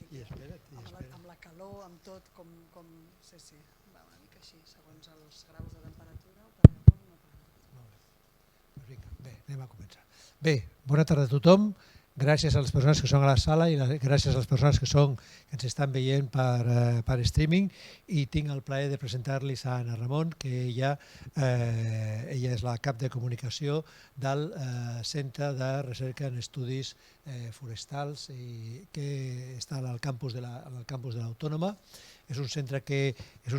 I espera't. Amb la calor, amb tot, sí, va una mica així, segons els graus de temperatura, o parer amunt o parer avall. Molt bé. Doncs vinga, bé, anem a començar. Bé, bona tarda a tothom. Gràcies a les persones que són a la sala i gràcies a les persones que ens estan veient per streaming, i tinc el plaer de presentar-los a Anna Ramon, que ella és la cap de comunicació del Centre de Recerca en Estudis Forestals, que està al campus de l'Autònoma. És un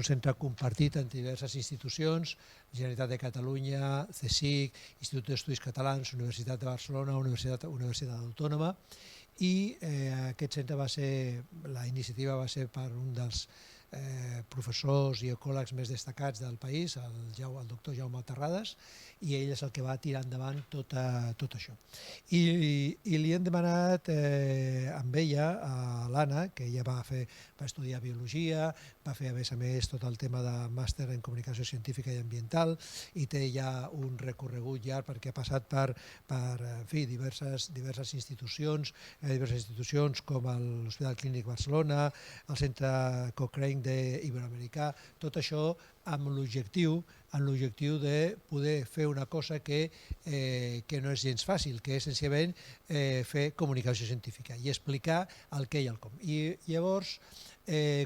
centre compartit entre diverses institucions: Generalitat de Catalunya, CSIC, Institut d'Estudis Catalans, Universitat de Barcelona, Universitat Autònoma. I aquest centre la iniciativa va ser per un dels professors i ecòlegs més destacats del país, el doctor Jaume Terrades, i ell és el que va tirar endavant tot això. I li hem demanat amb ella, a l'Anna, que ella va estudiar biologia, va fer a més tot el tema de màster en comunicació científica i ambiental, i té ja un recorregut llarg perquè ha passat per diverses institucions com l'Hospital Clínic Barcelona, el Centre Cochrane d'Iberoamericà, tot això amb l'objectiu de poder fer una cosa que no és gens fàcil, que és senzillament fer comunicació científica i explicar el què i el com. I llavors,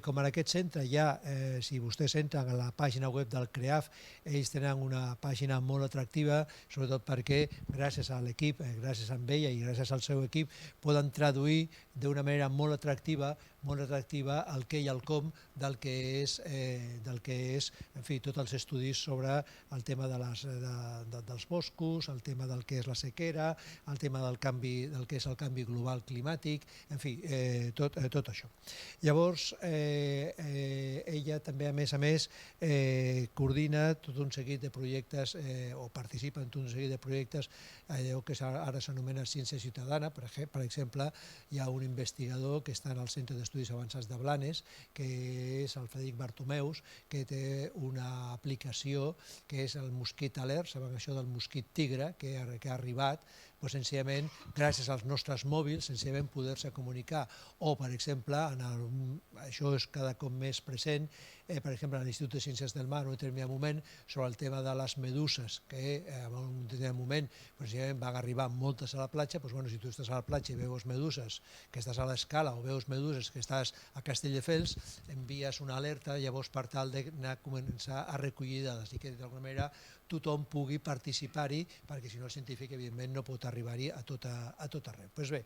com en aquest centre si vostès entren a la pàgina web del CREAF, ells tenen una pàgina molt atractiva, sobretot perquè gràcies a l'equip, gràcies a ella i gràcies al seu equip, poden traduir d'una manera molt atractiva el què i el com del que és tots els estudis sobre el tema dels boscos, el tema del que és la sequera, el tema del que és el canvi global climàtic, en fi, tot això. Llavors, ella també, a més, coordina tot un seguit de projectes o participa en tot un seguit de projectes, allò que ara s'anomena ciència ciutadana. Per exemple, hi ha un investigador que està en el Centre d'Estudis Avançats de Blanes, que és el Frederic Bartomeus, que té una aplicació que és el Mosquit Alert, saben això del mosquit tigre, que ha arribat, senzillament, gràcies als nostres mòbils, senzillament poder-se comunicar. O, per exemple, això és cada cop més present, per exemple, a l'Institut de Ciències del Mar, en un determinat moment, sobre el tema de les meduses, que en un determinat moment van arribar moltes a la platja. Si tu estàs a la platja i veus meduses, que estàs a l'Escala, o veus meduses que estàs a Castelldefels, envies una alerta, llavors per tal de començar a recollir dades i que d'alguna manera tothom pugui participar-hi, perquè si no el científic evidentment no pot arribar-hi a tot arreu. Doncs bé,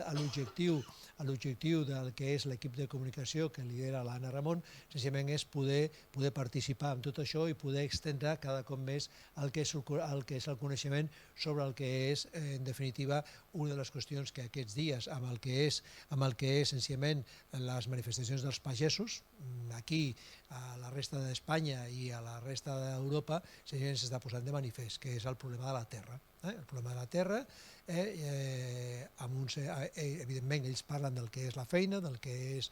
l'objectiu del que és l'equip de comunicació que lidera l'Anna Ramon senzillament és poder participar en tot això i poder estendre cada cop més el que és el coneixement sobre el que és, en definitiva, una de les qüestions que aquests dies, amb el que és senzillament les manifestacions dels pagesos, aquí a la resta d'Espanya i a la resta d'Europa, s'està posant de manifest, que és el problema de la terra. El problema de la terra, evidentment ells parlen del que és la feina, del que és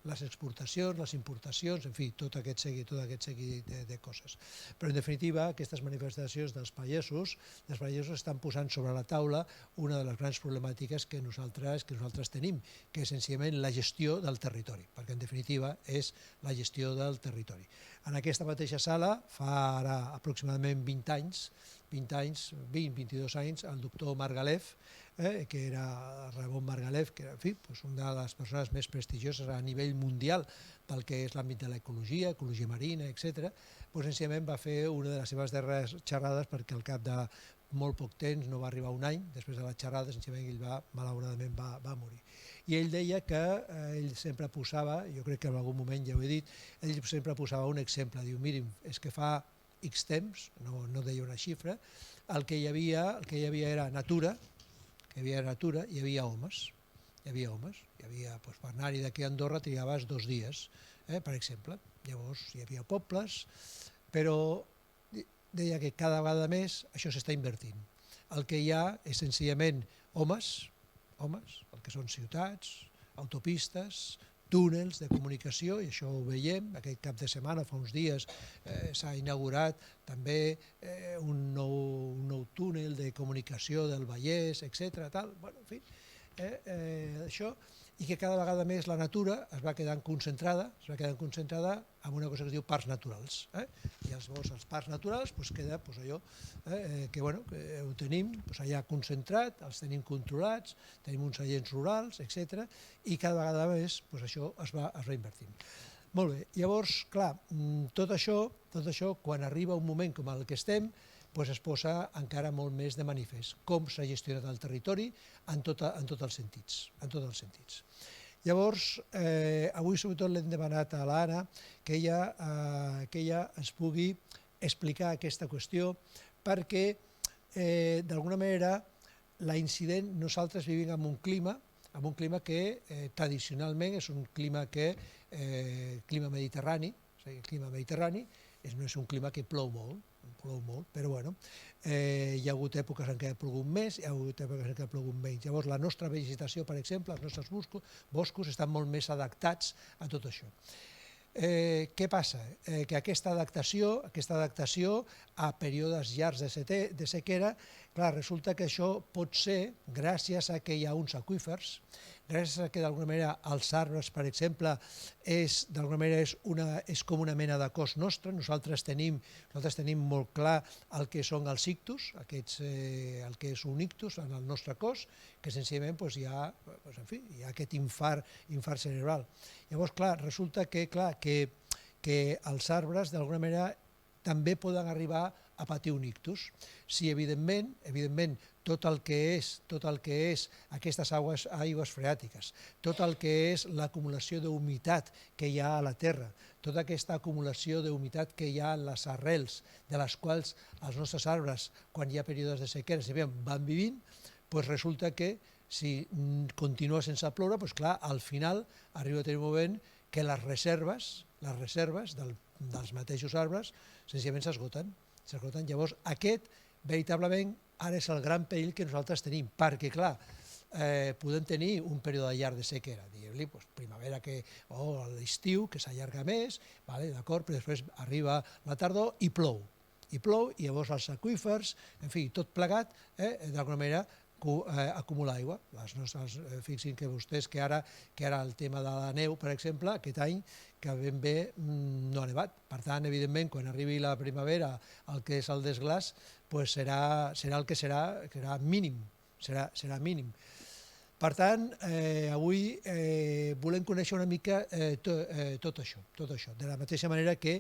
les exportacions, les importacions, en fi, tot aquest seguit de coses. Però en definitiva aquestes manifestacions dels pagesos estan posant sobre la taula una de les grans problemàtiques que nosaltres tenim, que és senzillament la gestió del territori, perquè en definitiva és la gestió del territori. En aquesta mateixa sala, fa ara aproximadament 22 anys, el doctor Margalef, que era Ramon Margalef, que era una de les persones més prestigioses a nivell mundial pel que és l'àmbit de l'ecologia, ecologia marina, etc., senzillament va fer una de les seves darreres xerrades, perquè al cap de molt poc temps, no va arribar un any, després de la xerrada, senzillament ell malauradament va morir. I ell deia que ell sempre posava, jo crec que en algun moment ja ho he dit, ell sempre posava un exemple, diu, mirin, és que fa X temps, no deia una xifra, el que hi havia era natura, hi havia homes. Per anar-hi d'aquí a Andorra trigaves 2 dies, per exemple. Llavors hi havia pobles, però deia que cada vegada més això s'està invertint. El que hi ha és senzillament homes, el que són ciutats, autopistes, túnels de comunicació, i això ho veiem. Aquest cap de setmana, fa uns dies, s'ha inaugurat també un nou túnel de comunicació del Vallès, etc. En fi, això, i que cada vegada més la natura es va quedant concentrada en una cosa que es diu parcs naturals. I llavors els parcs naturals queda allò que ho tenim allà concentrat, els tenim controlats, tenim uns agents rurals, etc. I cada vegada més això es va invertint. Molt bé, llavors, clar, tot això, quan arriba un moment com el que estem, es posa encara molt més de manifest com s'ha gestionat el territori en tots els sentits. Llavors, avui sobretot l'hem demanat a l'Anna que ella ens pugui explicar aquesta qüestió perquè, d'alguna manera, l'incident, nosaltres vivim en un clima que tradicionalment és un clima mediterrani, el clima mediterrani no és un clima que plou molt, però hi ha hagut èpoques en què ha plogut més, hi ha hagut èpoques en què ha plogut menys. Llavors la nostra vegetació, per exemple, els nostres boscos estan molt més adaptats a tot això. Què passa? Que aquesta adaptació a períodes llargs de sequera, clar, resulta que això pot ser gràcies a que hi ha uns aqüífers, gràcies a que d'alguna manera els arbres, per exemple, és com una mena de cos nostre. Nosaltres tenim molt clar el que són els ictus, el que és un ictus en el nostre cos, que senzillament hi ha aquest infart cerebral. Llavors, clar, resulta que els arbres d'alguna manera també poden arribar a patir un ictus. Si evidentment, tot el que és aquestes aigües freàtiques, tot el que és l'acumulació d'humitat que hi ha a la terra, tota aquesta acumulació d'humitat que hi ha en les arrels, de les quals els nostres arbres, quan hi ha períodes de sequera, van vivint, resulta que si continua sense ploure, clar, al final arriba a tenir un moment que les reserves dels mateixos arbres senzillament s'esgoten. Llavors aquest, veritablement, ara és el gran perill que nosaltres tenim, perquè, clar, podem tenir un període llarg de sequera, diguem-li, primavera o l'estiu, que s'allarga més, d'acord, però després arriba la tardor i plou, i llavors els aqüífers, en fi, tot plegat, d'alguna manera, acumular aigua. Fixin que vostès que ara el tema de la neu, per exemple, aquest any que ben bé no ha nevat. Per tant, evidentment, quan arribi la primavera, el que és el desglàs, serà el que serà mínim. Per tant, avui volem conèixer una mica tot això, de la mateixa manera que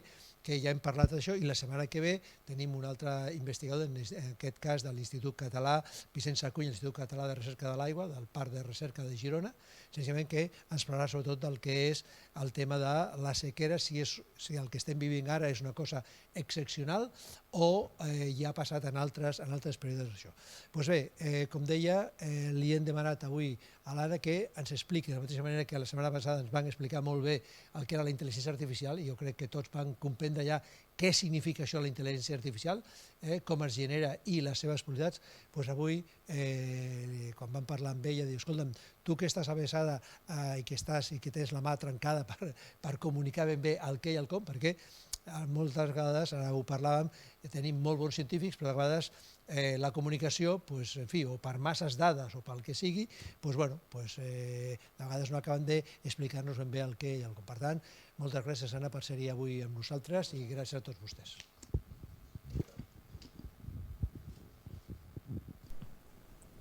ja hem parlat d'això, i la setmana que ve tenim un altre investigador, en aquest cas de l'Institut Català, Vicent Sacuny, l'Institut Català de Recerca de l'Aigua, del Parc de Recerca de Girona, senzillament que ens parlarà sobretot del que és el tema de la sequera, si el que estem vivint ara és una cosa excepcional o ja ha passat en altres períodes d'això. Doncs bé, com deia, li hem demanat avui a l'Anna que ens expliqui, de la mateixa manera que la setmana passada ens van explicar molt bé el que era la intel·ligència artificial, i jo crec que tots van comprendre ja què significa això, la intel·ligència artificial, com es genera i les seves possibilitats. Doncs avui, quan vam parlar amb ella, diu, escolta'm, tu que estàs avesada i que tens la mà trencada per comunicar ben bé el què i el com, perquè moltes vegades, ara ho parlàvem, tenim molt bons científics, però de vegades la comunicació, en fi, o per masses dades o pel que sigui, de vegades no acaben d'explicar-nos ben bé el què i el com. Per tant, moltes gràcies, Anna, per ser-hi avui amb nosaltres i gràcies a tots vostès.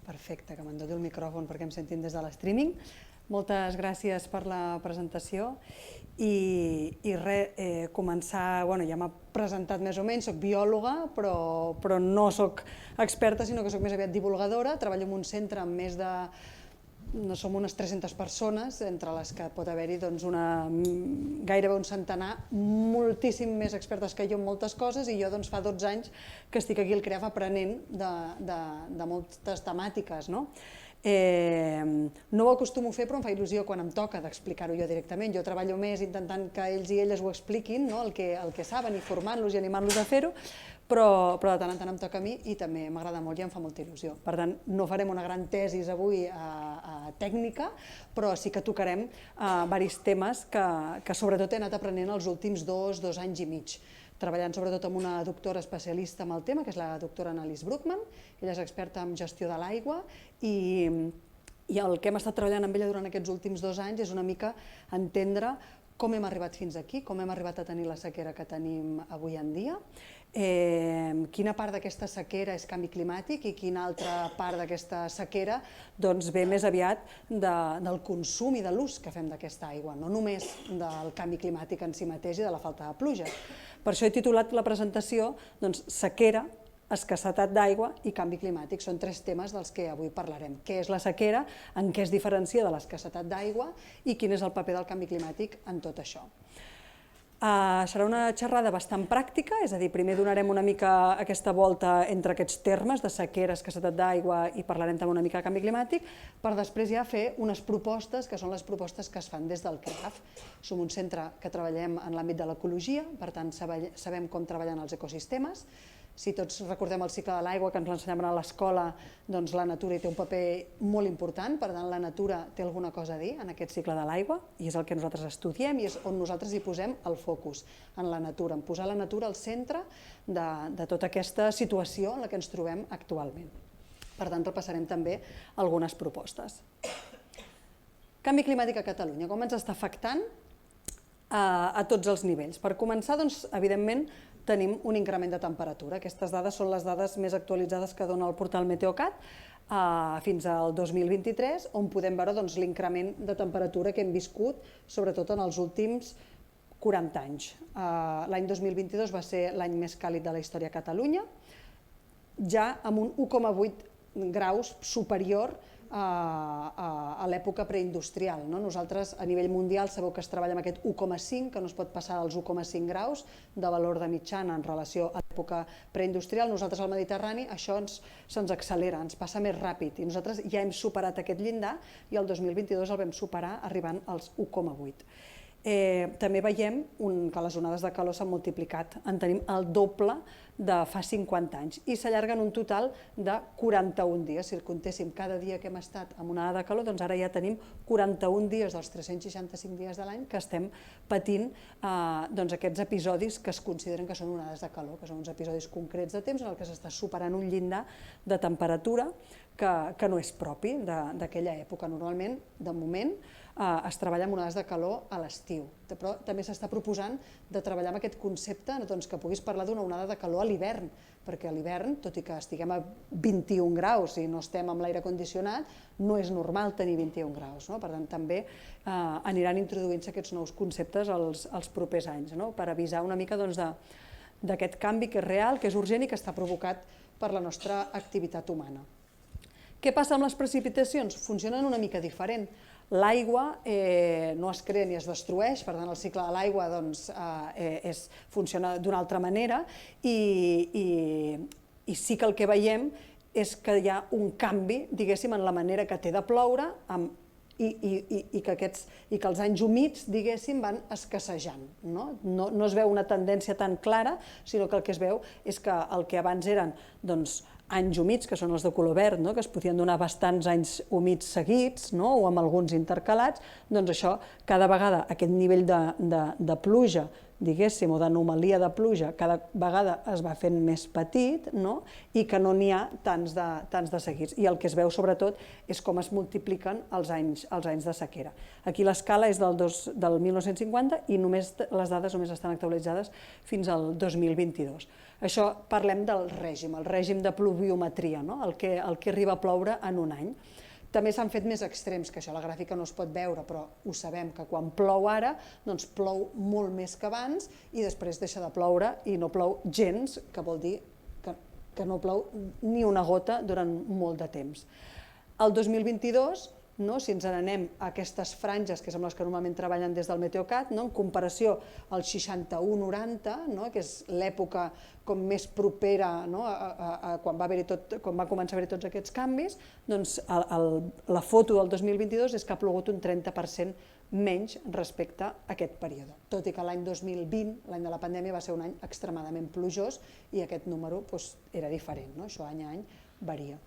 Perfecte, que me'n doni el micròfon perquè em sentin des de l'streaming. Moltes gràcies per la presentació i començar, ja m'ha presentat més o menys, soc biòloga, però no soc experta, sinó que soc més aviat divulgadora, treballo en un centre amb més de, som unes 300 persones, entre les que pot haver-hi gairebé un centenar, moltíssim més expertes que jo en moltes coses, i jo fa 12 anys que estic aquí al CREAF aprenent de moltes temàtiques. No ho acostumo a fer, però em fa il·lusió quan em toca d'explicar-ho jo directament. Jo treballo més intentant que ells i elles ho expliquin, el que saben, i formant-los i animant-los a fer-ho, però de tant en tant em toca a mi i també m'agrada molt i em fa molta il·lusió. Per tant, no farem una gran tesis avui tècnica, però sí que tocarem diversos temes que sobretot he anat aprenent els últims 2 anys i mig, treballant sobretot amb una doctora especialista en el tema, que és la doctora Annalise Bruckmann. Ella és experta en gestió de l'aigua i I el que hem estat treballant amb ella durant aquests últims 2 anys és una mica entendre com hem arribat fins aquí, com hem arribat a tenir la sequera que tenim avui en dia, quina part d'aquesta sequera és canvi climàtic i quina altra part d'aquesta sequera ve més aviat del consum i de l'ús que fem d'aquesta aigua, no només del canvi climàtic en si mateix i de la falta de pluja. Per això he titulat la presentació Sequera, escassetat d'aigua i canvi climàtic. Són 3 temes dels que avui parlarem. Què és la sequera, en què es diferencia de l'escassetat d'aigua i quin és el paper del canvi climàtic en tot això. Serà una xerrada bastant pràctica, és a dir, primer donarem una mica aquesta volta entre aquests termes de sequera, escassetat d'aigua i parlarem també una mica de canvi climàtic, per després ja fer unes propostes que són les propostes que es fan des del CREAF. Som un centre que treballem en l'àmbit de l'ecologia, per tant sabem com treballen els ecosistemes. Si tots recordem el cicle de l'aigua que ens l'ensenyaven a l'escola, doncs la natura hi té un paper molt important, per tant la natura té alguna cosa a dir en aquest cicle de l'aigua i és el que nosaltres estudiem i és on nosaltres hi posem el focus, en la natura, en posar la natura al centre de tota aquesta situació en la que ens trobem actualment. Per tant, repassarem també algunes propostes. Canvi climàtic a Catalunya, com ens està afectant a tots els nivells? Per començar, doncs, evidentment, tenim un increment de temperatura. Aquestes dades són les dades més actualitzades que dona el portal Meteocat fins al 2023, on podem veure l'increment de temperatura que hem viscut, sobretot en els últims 40 anys. L'any 2022 va ser l'any més càlid de la història a Catalunya, ja amb un 1,8 graus superior a l'època preindustrial. Nosaltres, a nivell mundial, sabeu que es treballa amb aquest 1,5, que no es pot passar dels 1,5 graus de valor de mitjana en relació a l'època preindustrial. Nosaltres al Mediterrani això se'ns accelera, ens passa més ràpid i nosaltres ja hem superat aquest llindar i el 2022 el vam superar arribant als 1,8. També veiem que les onades de calor s'han multiplicat, en tenim el doble de fa 50 anys i s'allarguen un total de 41 dies. Si comptéssim cada dia que hem estat amb una onada de calor, doncs ara ja tenim 41 dies dels 365 dies de l'any que estem patint aquests episodis que es consideren que són onades de calor, que són uns episodis concrets de temps en què s'està superant un llindar de temperatura que no és propi d'aquella època. Normalment, de moment, es treballa amb onades de calor a l'estiu, però també s'està proposant de treballar amb aquest concepte que puguis parlar d'una onada de calor a l'hivern, perquè a l'hivern, tot i que estiguem a 21 graus i no estem amb l'aire condicionat, no és normal tenir 21 graus. Per tant, també aniran introduint-se aquests nous conceptes els propers anys, per avisar una mica d'aquest canvi que és real, que és urgent i que està provocat per la nostra activitat humana. Què passa amb les precipitacions? Funcionen una mica diferent. L'aigua no es crea ni es destrueix, per tant el cicle de l'aigua funciona d'una altra manera i sí que el que veiem és que hi ha un canvi, diguéssim, en la manera que té de ploure i que els anys humits, diguéssim, van escassejant. No es veu una tendència tan clara, sinó que el que es veu és que el que abans eren anys humits, que són els de color verd, que es podien donar bastants anys humits seguits o amb alguns intercalats, doncs això, cada vegada aquest nivell de pluja, diguéssim, o d'anomalia de pluja, cada vegada es va fent més petit i que no n'hi ha tants de seguits. I el que es veu sobretot és com es multipliquen els anys de sequera. Aquí l'escala és del 1950 i les dades només estan actualitzades fins al 2022. Això parlem del règim, el règim de pluviometria, el que arriba a ploure en un any. També s'han fet més extrems, que això a la gràfica no es pot veure, però ho sabem, que quan plou ara, doncs plou molt més que abans i després deixa de ploure i no plou gens, que vol dir que no plou ni una gota durant molt de temps. El 2022, si ens n'anem a aquestes franges, que són les que normalment treballen des del Meteocat, en comparació al 61-90, que és l'època com més propera a quan va començar a haver-hi tots aquests canvis, doncs la foto del 2022 és que ha plogut un 30% menys respecte a aquest període. Tot i que l'any 2020, l'any de la pandèmia, va ser un any extremadament plujós i aquest número era diferent, això any a any varia.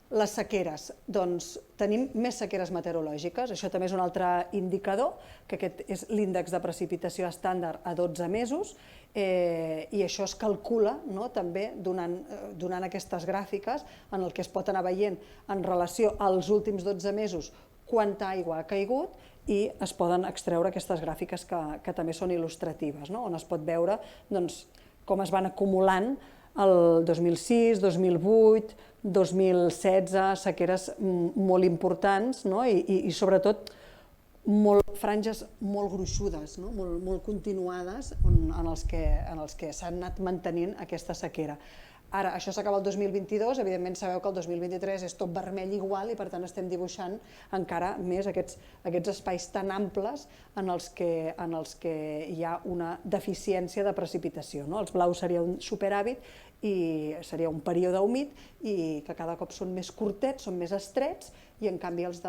Les sequeres, doncs tenim més sequeres meteorològiques, això també és un altre indicador, que aquest és l'índex de precipitació estàndard a 12 mesos i això es calcula també donant aquestes gràfiques en el que es pot anar veient en relació als últims 12 mesos quanta aigua ha caigut i es poden extreure aquestes gràfiques que també són il·lustratives, on es pot veure com es van acumulant el 2006, 2008, 2016, sequeres molt importants i sobretot franges molt gruixudes, molt continuades en els que s'han anat mantenint aquesta sequera. Ara, això s'acaba el 2022, evidentment sabeu que el 2023 és tot vermell igual i per tant estem dibuixant encara més aquests espais tan amples en els que hi ha una deficiència de precipitació. Els blaus seria un superàvit i seria un període humit i que cada cop són més curtets, són més estrets i en canvi els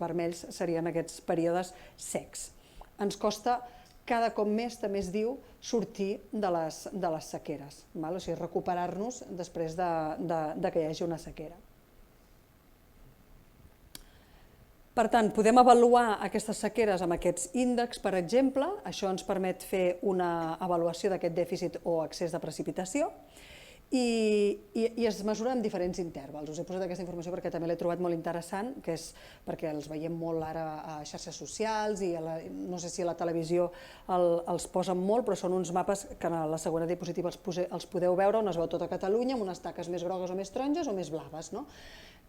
vermells serien aquests períodes secs. Ens costa cada cop més, també es diu, sortir de les sequeres, o sigui, recuperar-nos després que hi hagi una sequera. Per tant, podem avaluar aquestes sequeres amb aquests índexs, per exemple, això ens permet fer una avaluació d'aquest dèficit o excés de precipitació, i es mesura en diferents intervals. Us he posat aquesta informació perquè també l'he trobat molt interessant, que és perquè els veiem molt ara a xarxes socials i no sé si a la televisió els posen molt, però són uns mapes que a la segona diapositiva els podeu veure, on es veu tota Catalunya amb unes taques més grogues o més taronges o més blaves.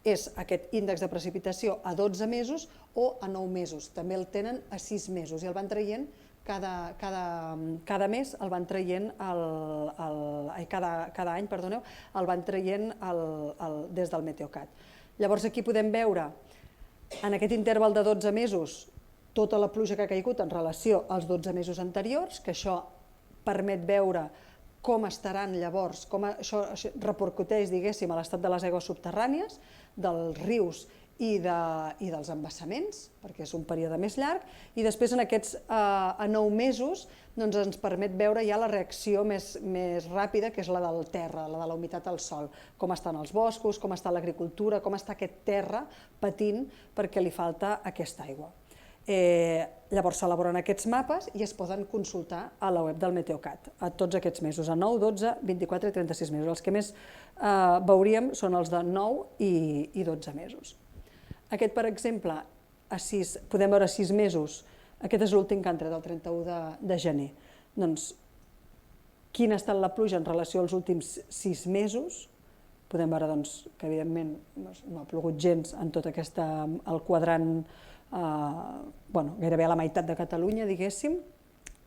És aquest índex de precipitació a 12 mesos o a 9 mesos. També el tenen a 6 mesos i el van traient cada mes, el van traient cada any, perdoneu, el van traient des del Meteocat. Llavors aquí podem veure en aquest interval de 12 mesos tota la pluja que ha caigut en relació als 12 mesos anteriors, que això permet veure com estaran llavors, com això repercuteix, diguéssim, a l'estat de les aigües subterrànies, dels rius i dels embassaments, perquè és un període més llarg, i després en aquests a 9 mesos ens permet veure ja la reacció més ràpida, que és la del terra, la de la humitat al sòl, com estan els boscos, com està l'agricultura, com està aquest terra patint perquè li falta aquesta aigua. Llavors s'elaboren aquests mapes i es poden consultar a la web del Meteocat, a tots aquests mesos, a 9, 12, 24 i 36 mesos. Els que més veuríem són els de 9 i 12 mesos. Aquest, per exemple, podem veure 6 mesos, aquest és l'últim que han tret, el 31 de gener. Doncs, quina ha estat la pluja en relació als últims 6 mesos? Podem veure que, evidentment, no ha plogut gens en tot el quadrant, gairebé a la meitat de Catalunya, diguéssim,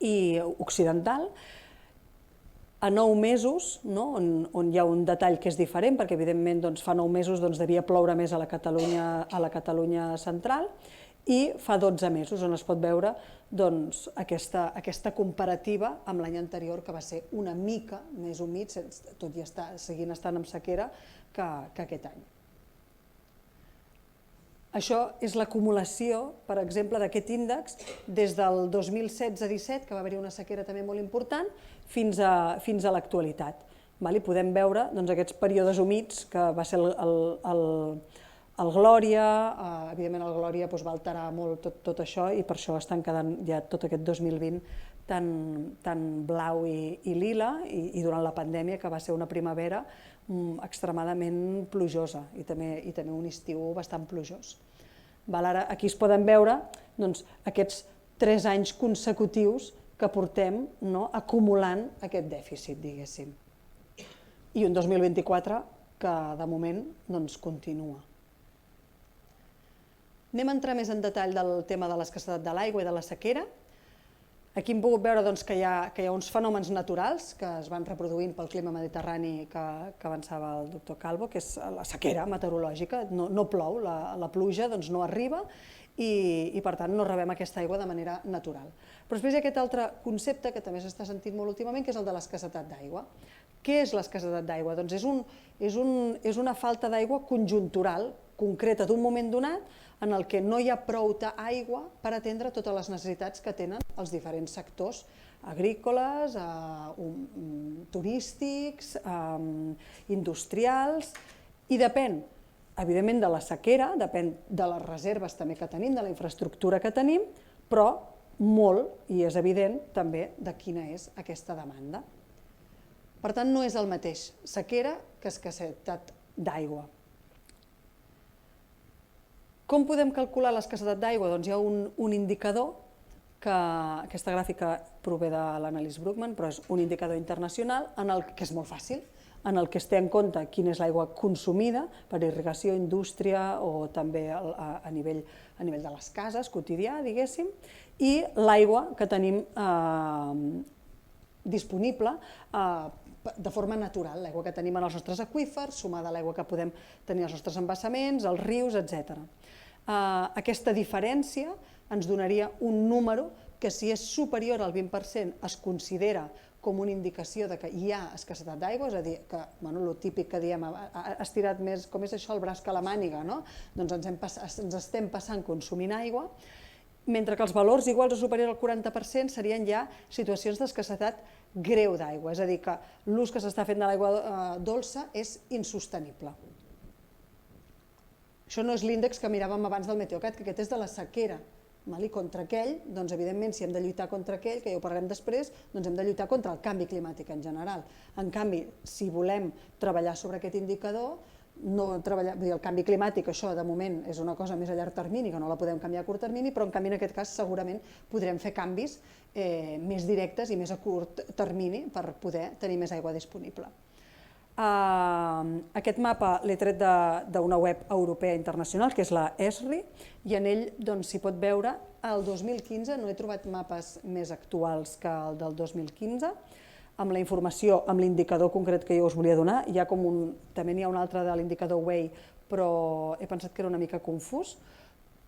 i occidental. A 9 mesos, on hi ha un detall que és diferent, perquè evidentment fa 9 mesos devia ploure més a la Catalunya central, i fa 12 mesos, on es pot veure aquesta comparativa amb l'any anterior, que va ser una mica més humit, tot i seguint estant en sequera, que aquest any. Això és l'acumulació, per exemple, d'aquest índex des del 2016-17, que va haver-hi una sequera també molt important, fins a l'actualitat. Podem veure aquests períodes humits, que va ser el Glòria, evidentment el Glòria va alterar molt tot això i per això estan quedant ja tot aquest 2020 tan blau i lila, i durant la pandèmia, que va ser una primavera extremadament plujosa i també un estiu bastant plujós. Aquí es poden veure aquests 3 anys consecutius que portem acumulant aquest dèficit, diguéssim. I un 2024 que de moment continua. Anem a entrar més en detall del tema de l'escassetat de l'aigua i de la sequera. Aquí hem pogut veure que hi ha uns fenòmens naturals que es van reproduint pel clima mediterrani que avançava el doctor Calvo, que és la sequera meteorològica, no plou, la pluja no arriba i per tant no rebem aquesta aigua de manera natural. Però després hi ha aquest altre concepte que també s'està sentint molt últimament, que és el de l'escassetat d'aigua. Què és l'escassetat d'aigua? Doncs és una falta d'aigua conjuntural, concreta d'un moment donat, en el que no hi ha prou aigua per atendre totes les necessitats que tenen els diferents sectors agrícoles, turístics, industrials, i depèn, evidentment, de la sequera, depèn de les reserves també que tenim, de la infraestructura que tenim, però molt, i és evident també, de quina és aquesta demanda. Per tant, no és el mateix sequera que escassetat d'aigua. Com podem calcular l'escassetat d'aigua? Doncs hi ha un indicador, que aquesta gràfica prové de l'Annelies Bruckmann, però és un indicador internacional que és molt fàcil, en el que es té en compte quina és l'aigua consumida per irrigació, indústria o també a nivell de les cases, quotidià, diguéssim, i l'aigua que tenim disponible de forma natural, l'aigua que tenim en els nostres aqüífers, sumada a l'aigua que podem tenir als nostres embassaments, als rius, etc. Aquesta diferència ens donaria un número que, si és superior al 20%, es considera com una indicació de que hi ha escassetat d'aigua, és a dir, que el típic que diem, ha estirat més, com és això, el braç que la màniga, doncs ens estem passant consumint aigua, mentre que els valors iguals o superiors al 40% serien ja situacions d'escassetat greu d'aigua, és a dir, que l'ús que s'està fent de l'aigua dolça és insostenible. Això no és l'índex que miràvem abans del Meteocat, que aquest és de la sequera, i contra aquell, doncs evidentment, si hem de lluitar contra aquell, que ja ho parlarem després, doncs hem de lluitar contra el canvi climàtic en general. En canvi, si volem treballar sobre aquest indicador, el canvi climàtic, això de moment és una cosa més a llarg termini, que no la podem canviar a curt termini, però en canvi en aquest cas segurament podrem fer canvis més directes i més a curt termini per poder tenir més aigua disponible. Aquest mapa l'he tret d'una web europea internacional, que és la ESRI, i en ell s'hi pot veure el 2015, no he trobat mapes més actuals que el del 2015, amb la informació, amb l'indicador concret que jo us volia donar. També n'hi ha un altre de l'indicador WEI, però he pensat que era una mica confús,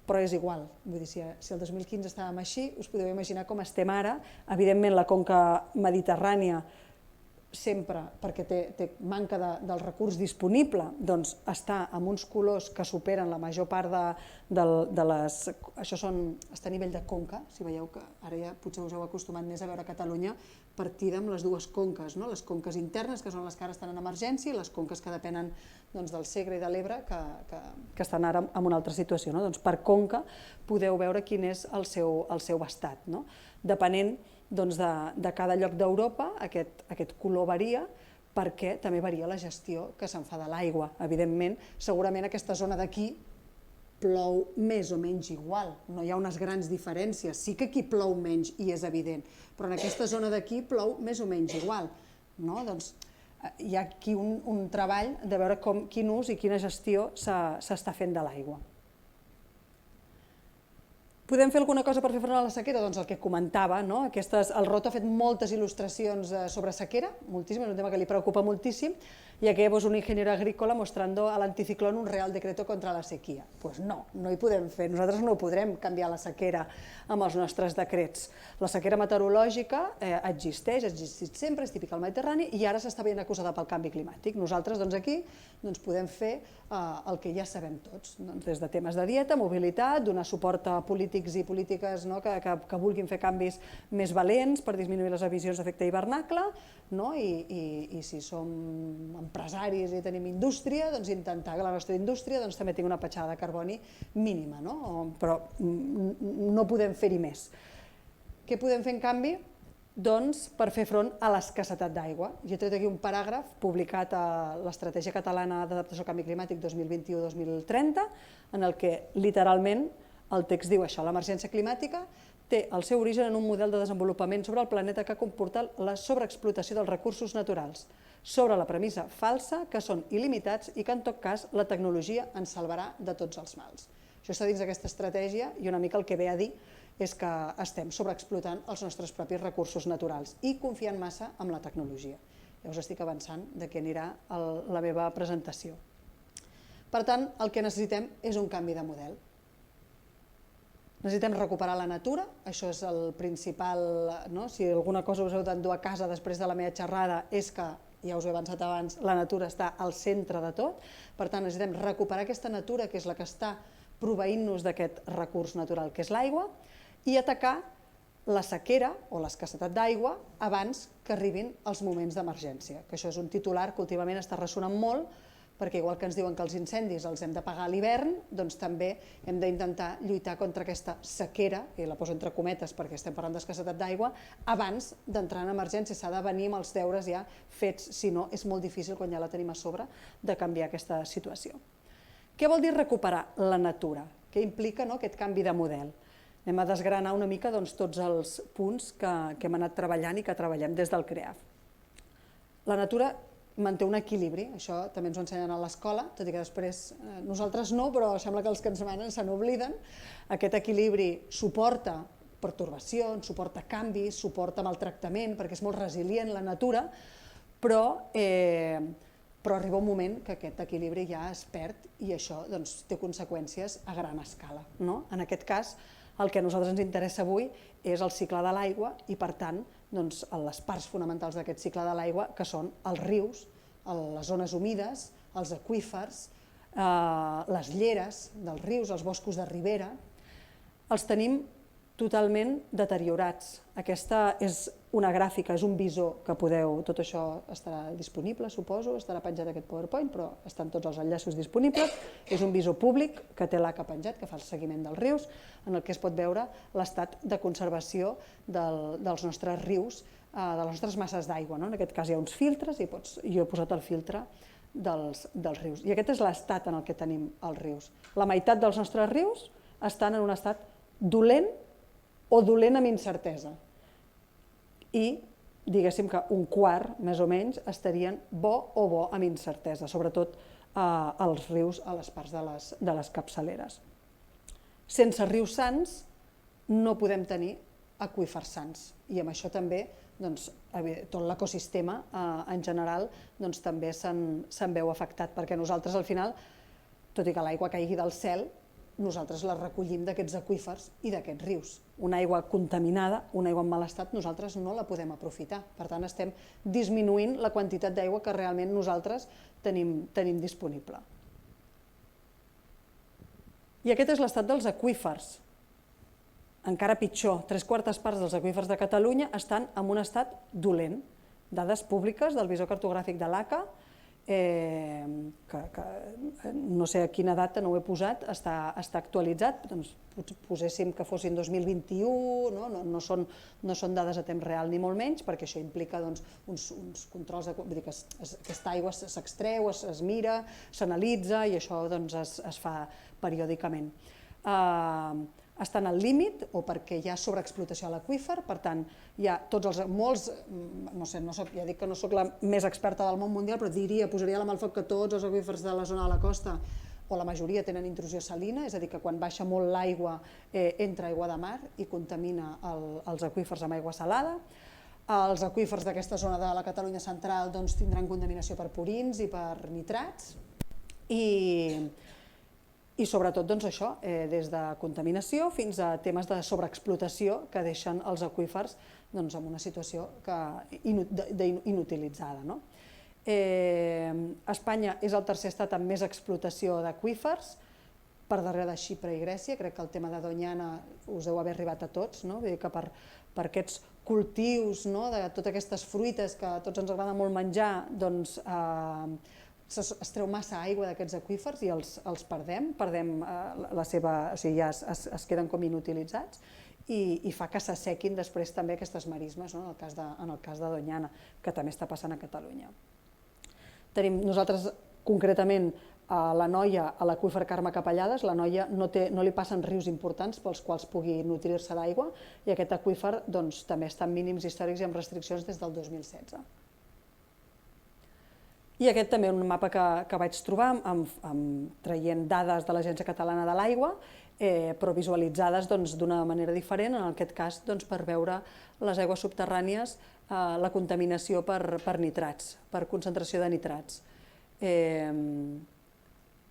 però és igual, vull dir, si el 2015 estàvem així, us podeu imaginar com estem ara. Evidentment, la conca mediterrània sempre, perquè té manca del recurs disponible, doncs està amb uns colors que superen la major part de les... Això està a nivell de conca, si veieu que ara ja potser us heu acostumat més a veure Catalunya partida amb les dues conques, les conques internes, que són les que ara estan en emergència, i les conques que depenen del Segre i de l'Ebre, que estan ara en una altra situació. Per conca podeu veure quin és el seu estat. Depenent de cada lloc d'Europa, aquest color varia, perquè també varia la gestió que se'n fa de l'aigua. Evidentment, segurament aquesta zona d'aquí plou més o menys igual, no hi ha unes grans diferències, sí que aquí plou menys i és evident, però en aquesta zona d'aquí plou més o menys igual. Doncs hi ha aquí un treball de veure quin ús i quina gestió s'està fent de l'aigua. Podem fer alguna cosa per fer front a la sequera? Doncs el que comentava, el Roto ha fet moltes il·lustracions sobre sequera, moltíssimes, és un tema que li preocupa moltíssim, y aquí vemos un ingeniero agrícola mostrando al anticiclón un real decreto contra la sequía. Pues no hi podem fer, nosaltres no podrem canviar la sequera amb els nostres decrets. La sequera meteorològica existeix, ha existit sempre, és típica al Mediterrani, i ara s'està veient acusada pel canvi climàtic. Nosaltres aquí podem fer el que ja sabem tots, des de temes de dieta, mobilitat, donar suport a polítics i polítiques que vulguin fer canvis més valents per disminuir les emissions d'efecte hivernacle, i si som empresaris i tenim indústria, intentar que la nostra indústria també tingui una petjada de carboni mínima, però no podem fer-hi més. Què podem fer en canvi? Doncs per fer front a l'escassetat d'aigua. Jo he tret aquí un paràgraf publicat a l'Estratègia Catalana d'Adaptació al Canvi Climàtic 2021-2030, en el que literalment el text diu això: l'emergència climàtica té el seu origen en un model de desenvolupament sobre el planeta que ha comportat la sobreexplotació dels recursos naturals, sobre la premissa falsa que són il·limitats i que en tot cas la tecnologia ens salvarà de tots els mals. Això està dins d'aquesta estratègia i una mica el que ve a dir és que estem sobreexplotant els nostres propis recursos naturals i confiant massa en la tecnologia. Ja us estic avançant de què anirà la meva presentació. Per tant, el que necessitem és un canvi de model. Necessitem recuperar la natura, això és el principal, si alguna cosa us heu d'endur a casa després de la meva xerrada és que, ja us he avançat abans, la natura està al centre de tot, per tant necessitem recuperar aquesta natura que és la que està proveint-nos d'aquest recurs natural que és l'aigua i atacar la sequera o l'escassetat d'aigua abans que arribin els moments d'emergència, que això és un titular que últimament està ressonant molt perquè igual que ens diuen que els incendis els hem de pagar a l'hivern, doncs també hem d'intentar lluitar contra aquesta sequera, i la poso entre cometes perquè estem parlant d'escassetat d'aigua, abans d'entrar en emergència. S'ha de venir amb els deures ja fets, si no és molt difícil, quan ja la tenim a sobre, de canviar aquesta situació. Què vol dir recuperar la natura? Què implica aquest canvi de model? Anem a desgranar una mica tots els punts que hem anat treballant i que treballem des del CREAF. La natura manté un equilibri, això també ens ho ensenyen a l'escola, tot i que després nosaltres no, però sembla que els que ens manen se n'obliden. Aquest equilibri suporta pertorbacions, suporta canvis, suporta maltractament, perquè és molt resilient la natura, però arriba un moment que aquest equilibri ja es perd i això té conseqüències a gran escala. En aquest cas, el que a nosaltres ens interessa avui és el cicle de l'aigua i, per tant, les parts fonamentals d'aquest cicle de l'aigua, que són els rius, les zones humides, els aqüífers, les lleres dels rius, els boscos de ribera, els tenim totalment deteriorats. Aquesta és una gràfica, és un visor que podeu... Tot això estarà disponible, suposo, estarà penjat aquest PowerPoint, però estan tots els enllaços disponibles. És un visor públic que té l'ACA penjat, que fa el seguiment dels rius, en el que es pot veure l'estat de conservació dels nostres rius, de les nostres masses d'aigua. En aquest cas hi ha uns filtres i jo he posat el filtre dels rius. I aquest és l'estat en el que tenim els rius. La meitat dels nostres rius estan en un estat dolent o dolent amb incertesa. I diguéssim que un quart, més o menys, estarien bo o bo amb incertesa, sobretot als rius a les parts de les capçaleres. Sense rius sans no podem tenir aqüífers sans i amb això també tot l'ecosistema en general també se'n veu afectat, perquè nosaltres al final, tot i que l'aigua caigui del cel, nosaltres la recollim d'aquests aqüífers i d'aquests rius. Una aigua contaminada, una aigua en mal estat, nosaltres no la podem aprofitar. Per tant, estem disminuint la quantitat d'aigua que realment nosaltres tenim disponible. I aquest és l'estat dels aqüífers. Encara pitjor, 3/4 parts dels aqüífers de Catalunya estan en un estat dolent. Dades públiques del visor cartogràfic de l'ACA, que no sé a quina data, no ho he posat, està actualitzat, poséssim que fossin 2021, no són dades a temps real ni molt menys, perquè això implica uns controls, vull dir que aquesta aigua s'extreu, es mira, s'analitza i això es fa periòdicament. Estan al límit o perquè hi ha sobreexplotació a l'aqüífer, per tant, hi ha molts, no sé, ja dic que no soc la més experta del món mundial, però posaria la mà al foc que tots els aqüífers de la zona de la costa, o la majoria, tenen intrusió salina, és a dir, que quan baixa molt l'aigua entra aigua de mar i contamina els aqüífers amb aigua salada. Els aqüífers d'aquesta zona de la Catalunya central tindran contaminació per purins i per nitrats, i sobretot això, des de contaminació fins a temes de sobreexplotació que deixen els aqüífers en una situació inutilitzada. Espanya és el tercer estat amb més explotació d'aqüífers, per darrere de Xipre i Grècia. Crec que el tema de Doñana us deu haver arribat a tots, vull dir que per aquests cultius de totes aquestes fruites que a tots ens agrada molt menjar, es treu massa aigua d'aquests aqüífers i els perdem la seva... o sigui, ja es queden com inutilitzats i fa que s'assequin després també aquestes marismes, en el cas de Doñana, que també està passant a Catalunya. Tenim nosaltres, concretament, a l'Anoia, a l'aqüífer Carme Capellades, l'Anoia no li passen rius importants pels quals pugui nutrir-se d'aigua i aquest aqüífer també està en mínims històrics i amb restriccions des del 2016. I aquest també un mapa que vaig trobar traient dades de l'Agència Catalana de l'Aigua, però visualitzades d'una manera diferent, en aquest cas per veure les aigües subterrànies, la contaminació per nitrats, per concentració de nitrats.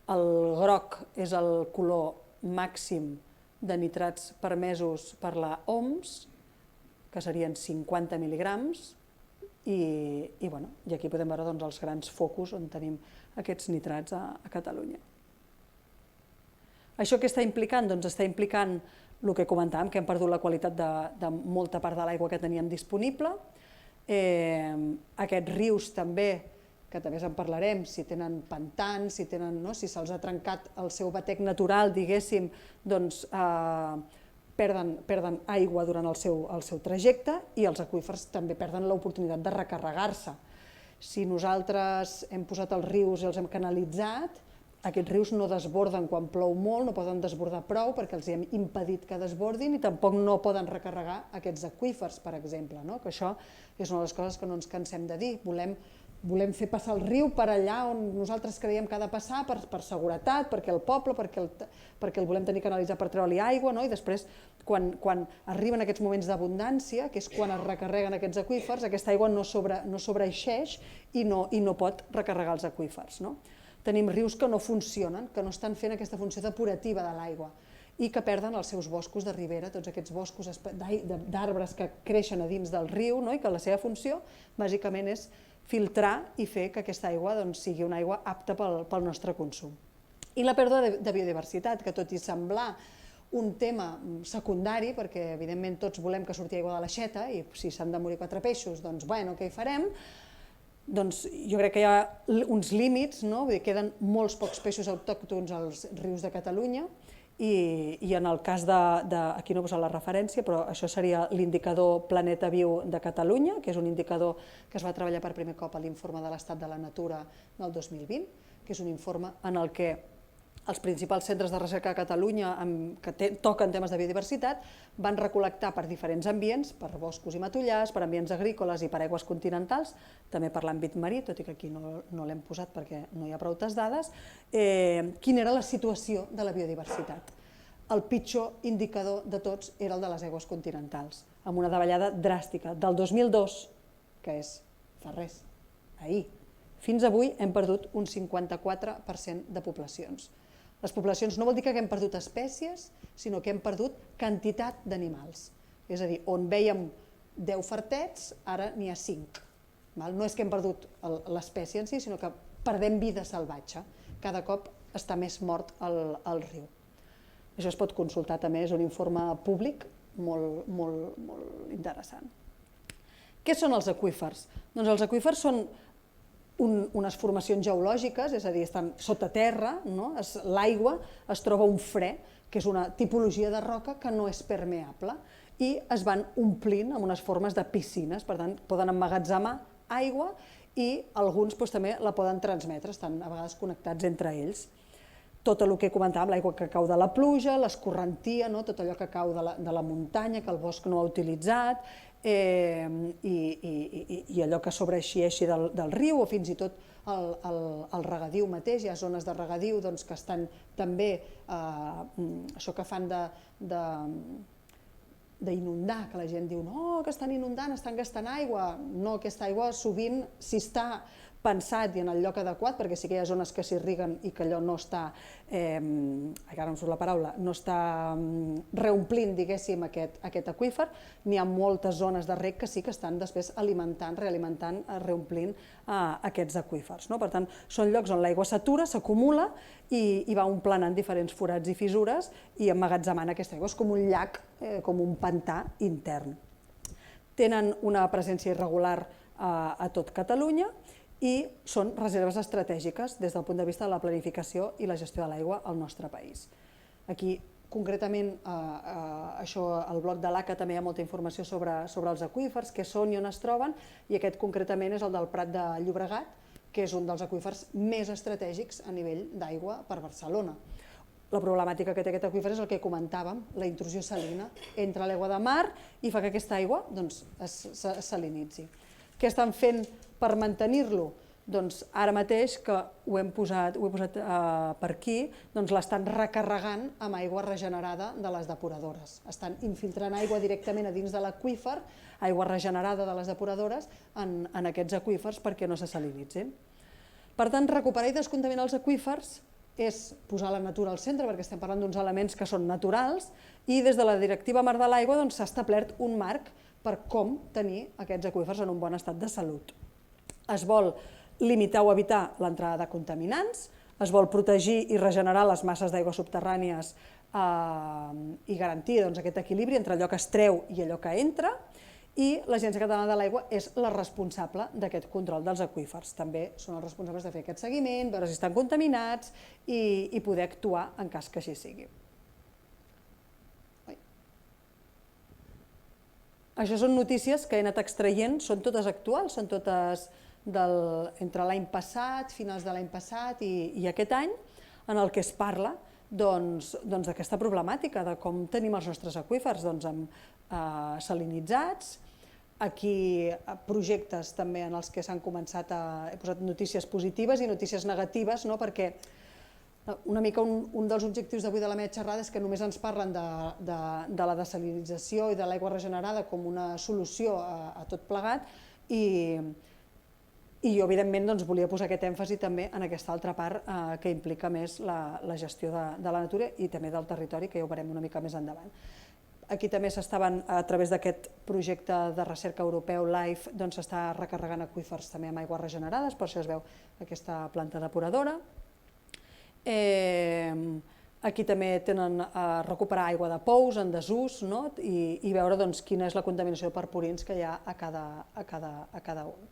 El groc és el color màxim de nitrats permesos per la OMS, que serien 50 mil·lígrams, i aquí podem veure els grans focus on tenim aquests nitrats a Catalunya. Això què està implicant? Doncs està implicant el que comentàvem, que hem perdut la qualitat de molta part de l'aigua que teníem disponible. Aquests rius també, que també se'n parlarem, si tenen pantans, si se'ls ha trencat el seu batec natural, diguéssim, doncs perden aigua durant el seu trajecte i els aqüífers també perden l'oportunitat de recarregar-se. Si nosaltres hem posat els rius i els hem canalitzat, aquests rius no desborden quan plou molt, no poden desbordar prou perquè els hem impedit que desbordin i tampoc no poden recarregar aquests aqüífers, per exemple, que això és una de les coses que no ens cansem de dir. Volem fer passar el riu per allà on nosaltres creiem que ha de passar per seguretat, perquè el poble, perquè el volem tenir canalitzat per treure-li aigua, i després, quan arriben aquests moments d'abundància, que és quan es recarreguen aquests aqüífers, aquesta aigua no sobreeixeix i no pot recarregar els aqüífers. Tenim rius que no funcionen, que no estan fent aquesta funció depurativa de l'aigua i que perden els seus boscos de ribera, tots aquests boscos d'arbres que creixen a dins del riu i que la seva funció bàsicament és filtrar i fer que aquesta aigua sigui una aigua apta pel nostre consum. I la pèrdua de biodiversitat, que tot i semblar un tema secundari, perquè evidentment tots volem que surti aigua de l'aixeta i si s'han de morir 4 peixos, doncs bueno, què hi farem? Doncs jo crec que hi ha uns límits, queden molts pocs peixos autòctons als rius de Catalunya i en el cas aquí no he posat la referència, però això seria l'indicador Planeta Viu de Catalunya, que és un indicador que es va treballar per primer cop a l'informe de l'estat de la natura del 2020, que és un informe en el que els principals centres de recerca a Catalunya que toquen temes de biodiversitat van recol·lectar per diferents ambients, per boscos i matollars, per ambients agrícoles i per aigües continentals, també per l'àmbit marí, tot i que aquí no l'hem posat perquè no hi ha proutes dades, quina era la situació de la biodiversitat. El pitjor indicador de tots era el de les aigües continentals, amb una davallada dràstica. Del 2002, que és fa res, ahir, fins avui hem perdut un 54% de poblacions. Les poblacions no vol dir que haguem perdut espècies, sinó que hem perdut quantitat d'animals. És a dir, on vèiem 10 fartets, ara n'hi ha 5. No és que hem perdut l'espècie en si, sinó que perdem vida salvatge. Cada cop està més mort el riu. Això es pot consultar també, és un informe públic molt interessant. Què són els aqüífers? Doncs els aqüífers són unes formacions geològiques, és a dir, estan sota terra, l'aigua es troba un fre, que és una tipologia de roca que no és permeable, i es van omplint amb unes formes de piscines, per tant, poden emmagatzemar aigua i alguns també la poden transmetre, estan a vegades connectats entre ells. Tot el que comentàvem, l'aigua que cau de la pluja, l'escorrentia, tot allò que cau de la muntanya, que el bosc no ha utilitzat, i allò que sobreeixeixi del riu o fins i tot el regadiu mateix. Hi ha zones de regadiu que estan també, això que fan d'inundar, que la gent diu no, que estan inundant, estan gastant aigua. No, aquesta aigua sovint, si està pensat i en el lloc adequat, perquè sí que hi ha zones que s'irriguen i que allò no està, ara no surt la paraula, no està reomplint, diguéssim, aquest aqüífer, n'hi ha moltes zones de reg que sí que estan després alimentant, realimentant, reomplint aquests aqüífers. Per tant, són llocs on l'aigua s'atura, s'acumula i va omplenant diferents forats i fissures i emmagatzemant aquesta aigua. És com un llac, com un pantà intern. Tenen una presència irregular a tot Catalunya i són reserves estratègiques des del punt de vista de la planificació i la gestió de l'aigua al nostre país. Aquí, concretament, al bloc de l'ACA també hi ha molta informació sobre els aqüífers, què són i on es troben, i aquest concretament és el del Prat de Llobregat, que és un dels aqüífers més estratègics a nivell d'aigua per Barcelona. La problemàtica que té aquest aqüífer és el que comentàvem, la intrusió salina. Entra l'aigua de mar i fa que aquesta aigua es salinitzi. Què estan fent per mantenir-lo? Doncs ara mateix, que ho he posat per aquí, l'estan recarregant amb aigua regenerada de les depuradores. Estan infiltrant aigua directament a dins de l'aqüífer, aigua regenerada de les depuradores, en aquests aqüífers perquè no se salinitzin. Per tant, recuperar i descontaminar els aqüífers és posar la natura al centre, perquè estem parlant d'uns elements que són naturals, i des de la Directiva Marc de l'Aigua s'ha establert un marc per com tenir aquests aqüífers en un bon estat de salut. Es vol limitar o evitar l'entrada de contaminants, es vol protegir i regenerar les masses d'aigua subterrànies i garantir aquest equilibri entre allò que es treu i allò que entra, i l'Agència Catalana de l'Aigua és la responsable d'aquest control dels aqüífers. També són els responsables de fer aquest seguiment, veure si estan contaminats i poder actuar en cas que així sigui. Això són notícies que he anat extraient, són totes actuals, són totes entre l'any passat, finals de l'any passat i aquest any, en el que es parla d'aquesta problemàtica, de com tenim els nostres aqüífers salinitzats. Aquí projectes també en els que s'han començat he posat notícies positives i notícies negatives, perquè una mica un dels objectius d'avui de la meva xerrada és que només ens parlen de la dessalinització i de l'aigua regenerada com una solució a tot plegat i jo evidentment volia posar aquest èmfasi també en aquesta altra part que implica més la gestió de la natura i també del territori, que ja ho veurem una mica més endavant. Aquí també s'estaven, a través d'aquest projecte de recerca europeu LIFE, s'està recarregant aqüífers també amb aigües regenerades, per això es veu aquesta planta depuradora. Aquí també tenen a recuperar aigua de pous en desús i veure quina és la contaminació per purins que hi ha a cada un.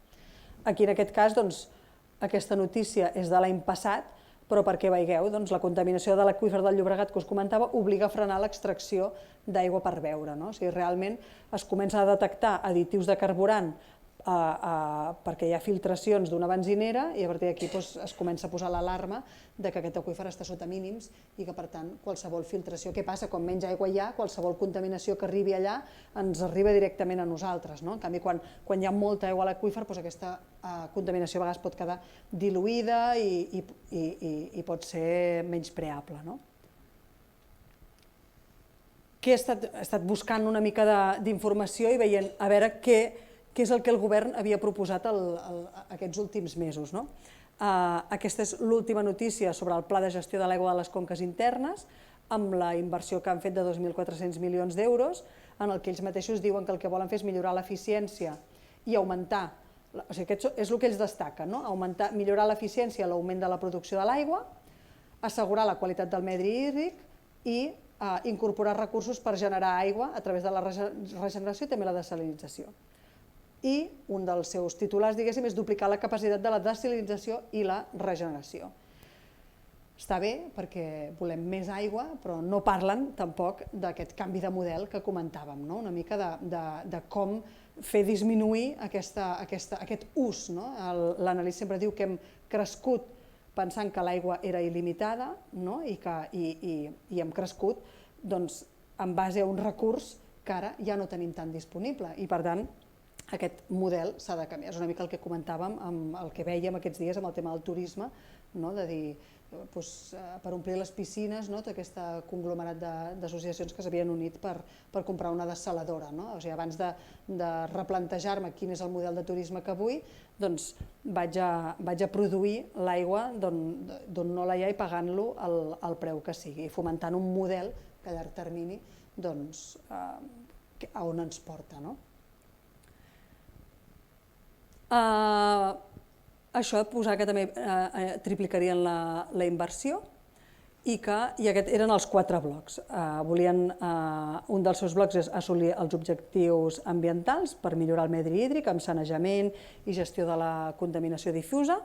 Aquí en aquest cas aquesta notícia és de l'any passat, però perquè veieu, la contaminació de l'aqüífer del Llobregat que us comentava obliga a frenar l'extracció d'aigua per beure. O sigui, realment es comença a detectar additius de carburant perquè hi ha filtracions d'una benzinera i a partir d'aquí es comença a posar l'alarma que aquest aqüífer està sota mínims i que per tant qualsevol filtració, què passa? Com menys aigua hi ha, qualsevol contaminació que arribi allà ens arriba directament a nosaltres. En canvi, quan hi ha molta aigua a l'aqüífer, aquesta contaminació a vegades pot quedar diluïda i pot ser menyspreable. He estat buscant una mica d'informació i veient a veure què és el que el govern havia proposat aquests últims mesos. Aquesta és l'última notícia sobre el Pla de Gestió de l'Aigua de les Conques Internes, amb la inversió que han fet de 2.400 milions d'euros, en el que ells mateixos diuen que el que volen fer és millorar l'eficiència i augmentar, o sigui, aquest és el que ells destaquen, millorar l'eficiència, l'augment de la producció de l'aigua, assegurar la qualitat del medi hídric i incorporar recursos per generar aigua a través de la regeneració i també la dessalinització. I un dels seus titulars, diguéssim, és duplicar la capacitat de la dessalinització i la regeneració. Està bé perquè volem més aigua, però no parlen tampoc d'aquest canvi de model que comentàvem, una mica de com fer disminuir aquest ús. L'analista sempre diu que hem crescut pensant que l'aigua era il·limitada i hem crescut en base a un recurs que ara ja no tenim tan disponible i per tant aquest model s'ha de canviar. És una mica el que comentàvem, el que vèiem aquests dies amb el tema del turisme, de dir, per omplir les piscines, aquest conglomerat d'associacions que s'havien unit per comprar una dessaladora. O sigui, abans de replantejar-me quin és el model de turisme que vull, vaig a produir l'aigua d'on no la hi ha i pagant-lo al preu que sigui, fomentant un model que a llarg termini a on ens porta. Això posar que també triplicarien la inversió i aquests eren els 4 blocs. Un dels seus blocs és assolir els objectius ambientals per millorar el medi hídric amb sanejament i gestió de la contaminació difusa.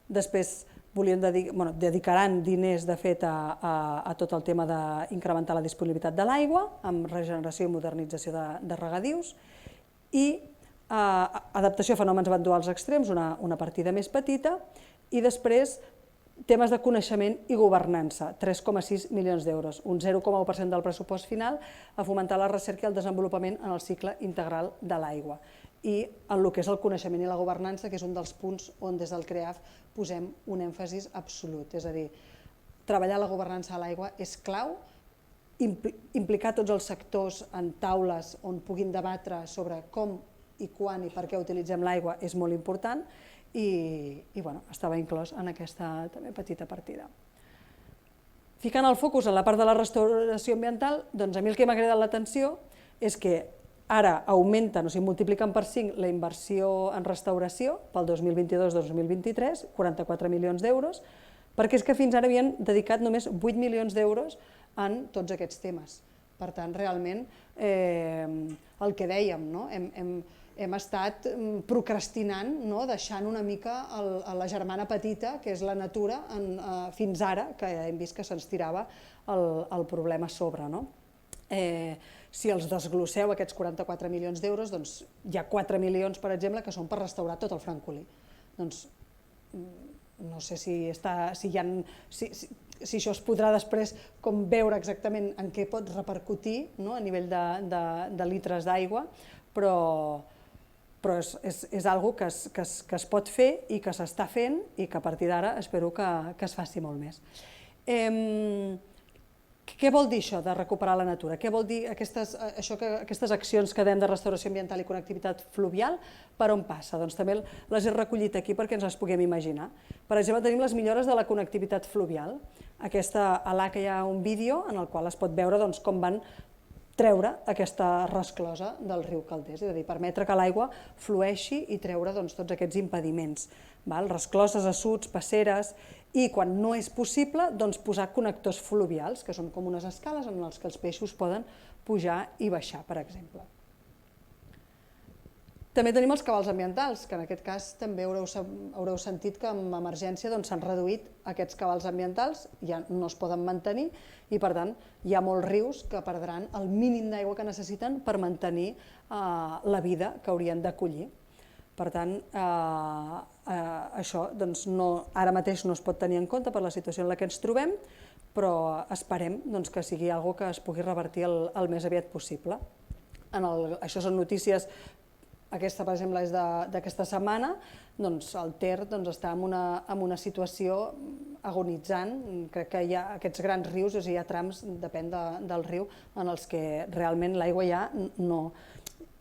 Després dedicaran diners, de fet, a tot el tema d'incrementar la disponibilitat de l'aigua amb regeneració i modernització de regadius i adaptació a fenòmens eventuals extrems, una partida més petita, i després temes de coneixement i governança, 3,6 milions d'euros, un 0,1% del pressupost final, a fomentar la recerca i el desenvolupament en el cicle integral de l'aigua. I en el que és el coneixement i la governança, que és un dels punts on des del CREAF posem un èmfasi absolut. És a dir, treballar la governança de l'aigua és clau, implicar tots els sectors en taules on puguin debatre sobre com i quan i per què utilitzem l'aigua és molt important i estava inclòs en aquesta també petita partida. Ficant el focus en la part de la restauració ambiental, doncs a mi el que m'ha cridat l'atenció és que ara augmenten, o sigui, multipliquen per 5 la inversió en restauració pel 2022-2023, 44 milions d'euros, perquè és que fins ara havien dedicat només 8 milions d'euros en tots aquests temes. Per tant, realment, el que dèiem, hem estat procrastinant, deixant una mica la germana petita, que és la natura, fins ara, que hem vist que se'ns tirava el problema a sobre. Si els desglosseu, aquests 44 milions d'euros, doncs hi ha 4 milions, per exemple, que són per restaurar tot el francolí. Doncs no sé si això es podrà després com veure exactament en què pot repercutir a nivell de litres d'aigua, però és una cosa que es pot fer i que s'està fent i que a partir d'ara espero que es faci molt més. Què vol dir això de recuperar la natura? Què vol dir aquestes accions que dèiem de restauració ambiental i connectivitat fluvial? Per on passa? Doncs també les he recollit aquí perquè ens les puguem imaginar. Per exemple, tenim les millores de la connectivitat fluvial. A l'ACA hi ha un vídeo en el qual es pot veure com van treure aquesta resclosa del riu Calders, és a dir, permetre que l'aigua flueixi i treure tots aquests impediments. Rescloses, assuts, passeres, i quan no és possible, posar connectors fluvials, que són com unes escales en les que els peixos poden pujar i baixar, per exemple. També tenim els cabals ambientals, que en aquest cas també haureu sentit que amb emergència s'han reduït aquests cabals ambientals, ja no es poden mantenir i per tant hi ha molts rius que perdran el mínim d'aigua que necessiten per mantenir la vida que haurien d'acollir. Per tant, això ara mateix no es pot tenir en compte per la situació en la que ens trobem, però esperem que sigui una cosa que es pugui revertir el més aviat possible. Això són notícies. Aquesta, per exemple, és d'aquesta setmana. El Ter està en una situació agonitzant. Crec que hi ha aquests grans rius, hi ha trams, depèn del riu, en els que realment l'aigua ja no...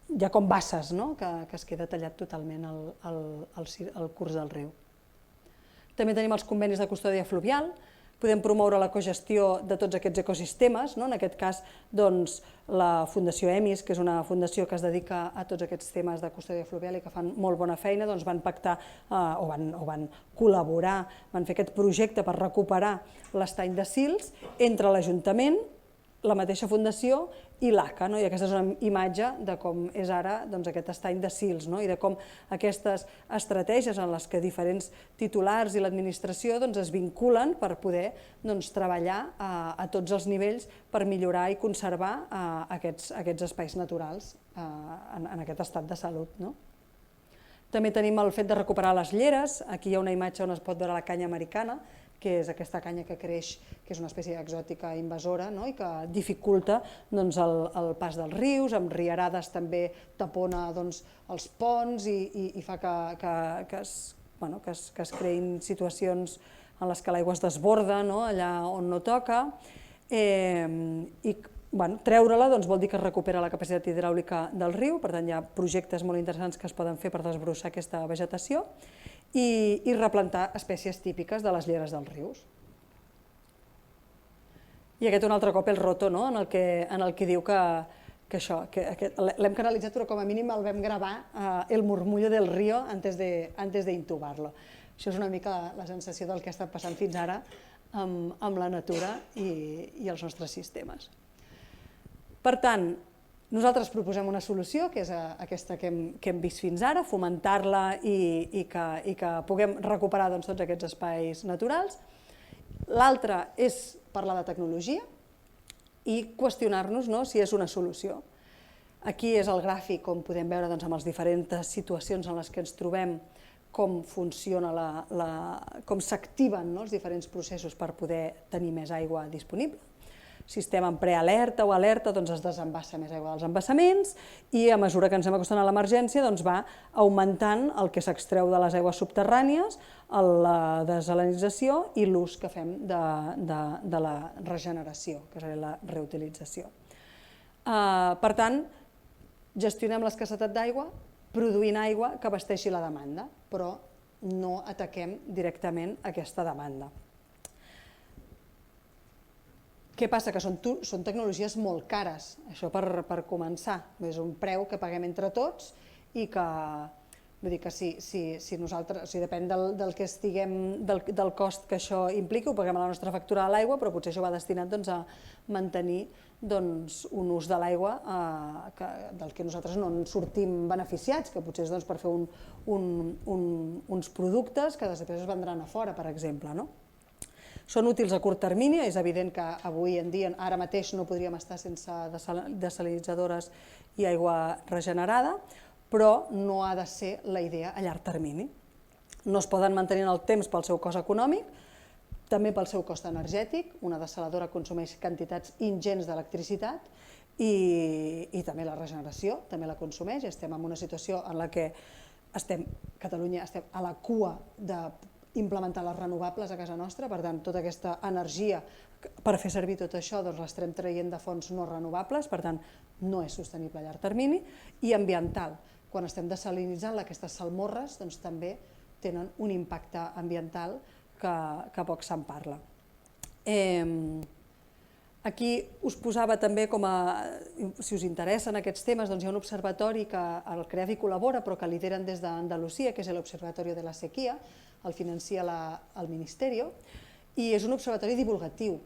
Hi ha com basses, que es queda tallat totalment el curs del riu. També tenim els convenis de custòdia fluvial. Podem promoure la cogestió de tots aquests ecosistemes, en aquest cas la Fundació EMIS, que és una fundació que es dedica a tots aquests temes de custòdia fluvial i que fan molt bona feina, van pactar o van col·laborar, van fer aquest projecte per recuperar l'estany de Sils entre l'Ajuntament, la mateixa fundació i l'ACA, i aquesta és una imatge de com és ara aquest estany de Sils i de com aquestes estratègies en les que diferents titulars i l'administració es vinculen per poder treballar a tots els nivells per millorar i conservar aquests espais naturals en aquest estat de salut. També tenim el fet de recuperar les lleres. Aquí hi ha una imatge on es pot veure la canya americana, que és aquesta canya que creix, que és una espècie exòtica invasora i que dificulta el pas dels rius, amb riarades també tapona els ponts i fa que es creïn situacions en les que l'aigua es desborda allà on no toca. Treure-la vol dir que es recupera la capacitat hidràulica del riu, per tant hi ha projectes molt interessants que es poden fer per desbrossar aquesta vegetació i replantar espècies típiques de les lleres dels rius. I aquest un altre cop el roto, en el que diu que l'hem canalitzat, però com a mínim el vam gravar el murmullo del río antes de intubar-lo. Això és una mica la sensació del que ha estat passant fins ara amb la natura i els nostres sistemes. Per tant, nosaltres proposem una solució, que és aquesta que hem vist fins ara, fomentar-la i que puguem recuperar tots aquests espais naturals. L'altra és parlar de tecnologia i qüestionar-nos si és una solució. Aquí és el gràfic on podem veure amb les diferents situacions en les que ens trobem com funciona, com s'activen els diferents processos per poder tenir més aigua disponible. Si estem en prealerta o alerta, es desembassa més aigua dels embassaments i a mesura que ens anem acostant a l'emergència va augmentant el que s'extreu de les aigües subterrànies, la desalinització i l'ús que fem de la regeneració, que seria la reutilització. Per tant, gestionem l'escassetat d'aigua produint aigua que abasteixi la demanda, però no ataquem directament aquesta demanda. Què passa? Que són tecnologies molt cares, això per començar. És un preu que paguem entre tots i que Vull dir que si nosaltres, depèn del que estiguem, del cost que això implica, ho paguem a la nostra factura de l'aigua, però potser això va destinat a mantenir un ús de l'aigua del que nosaltres no en sortim beneficiats, que potser és per fer uns productes que després es vendran a fora, per exemple. Són útils a curt termini, és evident que avui en dia, ara mateix, no podríem estar sense desalinitzadores i aigua regenerada, però no ha de ser la idea a llarg termini. No es poden mantenir en el temps pel seu cost econòmic, també pel seu cost energètic, una dessaladora consumeix quantitats ingents d'electricitat i també la regeneració també la consumeix. Estem en una situació en la que Catalunya estem a la cua d'implementar les renovables a casa nostra, per tant, tota aquesta energia per fer servir tot això l'estem traient de fonts no renovables, per tant, no és sostenible a llarg termini, i ambiental. Quan estem desalinitzant aquestes salmorres, també tenen un impacte ambiental que poc se'n parla. Aquí us posava també, si us interessen aquests temes, hi ha un observatori que el CREAFI col·labora, però que lideren des d'Andalusia, que és l'Observatorio de la Sequía, el financia el Ministeri, i és un observatori divulgatiu,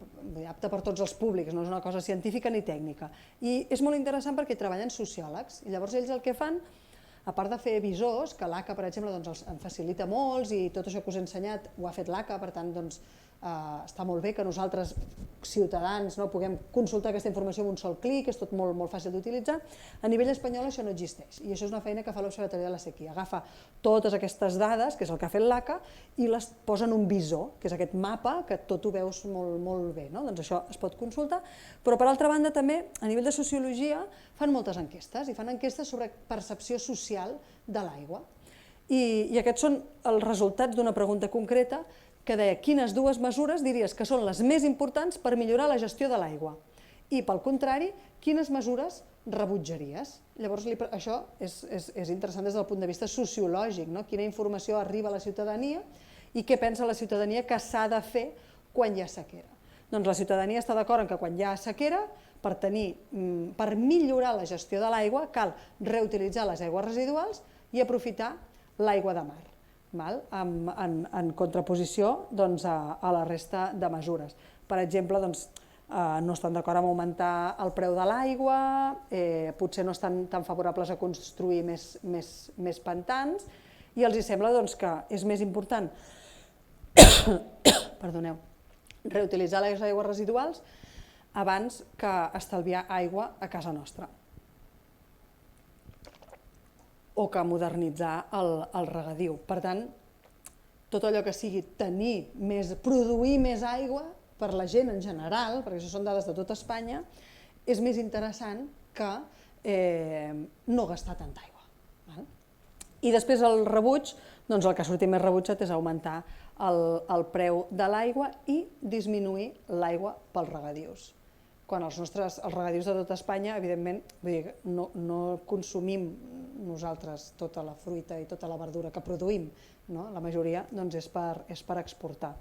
apte per tots els públics, no és una cosa científica ni tècnica. I és molt interessant perquè hi treballen sociòlegs, i llavors ells el que fan, a part de fer visors, que l'ACA, per exemple, en facilita molts i tot això que us he ensenyat ho ha fet l'ACA, per tant, està molt bé que nosaltres, ciutadans, puguem consultar aquesta informació amb un sol clic, és tot molt fàcil d'utilitzar. A nivell espanyol això no existeix, i això és una feina que fa l'Observatori de la Sequia. Agafa totes aquestes dades, que és el que ha fet l'ACA, i les posa en un visor, que és aquest mapa, que tot ho veus molt bé. Doncs això es pot consultar, però per altra banda també, a nivell de sociologia, fan moltes enquestes, i fan enquestes sobre percepció social de l'aigua. I aquests són els resultats d'una pregunta concreta que deia quines dues mesures diries que són les més importants per millorar la gestió de l'aigua i, pel contrari, quines mesures rebutjaries. Llavors, això és interessant des del punt de vista sociològic, quina informació arriba a la ciutadania i què pensa la ciutadania que s'ha de fer quan hi ha sequera. Doncs la ciutadania està d'acord en que quan hi ha sequera, per millorar la gestió de l'aigua, cal reutilitzar les aigües residuals i aprofitar l'aigua de mar, en contraposició a la resta de mesures. Per exemple, no estan d'acord amb augmentar el preu de l'aigua, potser no estan tan favorables a construir més pantans, i els sembla que és més important reutilitzar les aigües residuals abans que estalviar aigua a casa nostra, o que modernitzar el regadiu. Per tant, tot allò que sigui produir més aigua per la gent en general, perquè això són dades de tot Espanya, és més interessant que no gastar tanta aigua. I després el rebuig, el que ha sortit més rebutjat és augmentar el preu de l'aigua i disminuir l'aigua pels regadius. Quan els regadius de tot Espanya, evidentment, no consumim nosaltres tota la fruita i tota la verdura que produïm, la majoria és per exportar,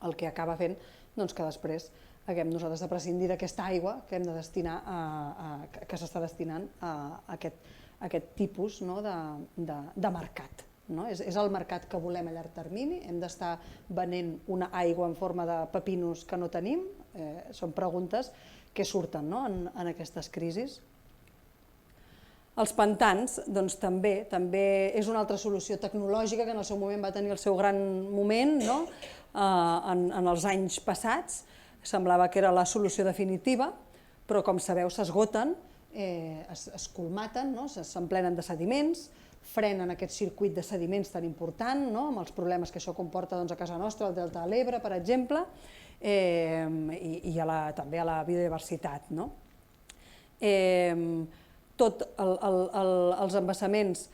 el que acaba fent que després haguem nosaltres de prescindir d'aquesta aigua que hem de destinar, que s'està destinant a aquest tipus de mercat. És el mercat que volem a llarg termini, hem d'estar venent una aigua en forma de pepinos que no tenim, són preguntes que surten en aquestes crisis. Els pantans també és una altra solució tecnològica que en el seu moment va tenir el seu gran moment en els anys passats, semblava que era la solució definitiva, però com sabeu s'esgoten, es colmaten, s'emplenen de sediments, frenen aquest circuit de sediments tan important, amb els problemes que això comporta a casa nostra, al Delta de l'Ebre, per exemple, i també a la biodiversitat. Tots els embassaments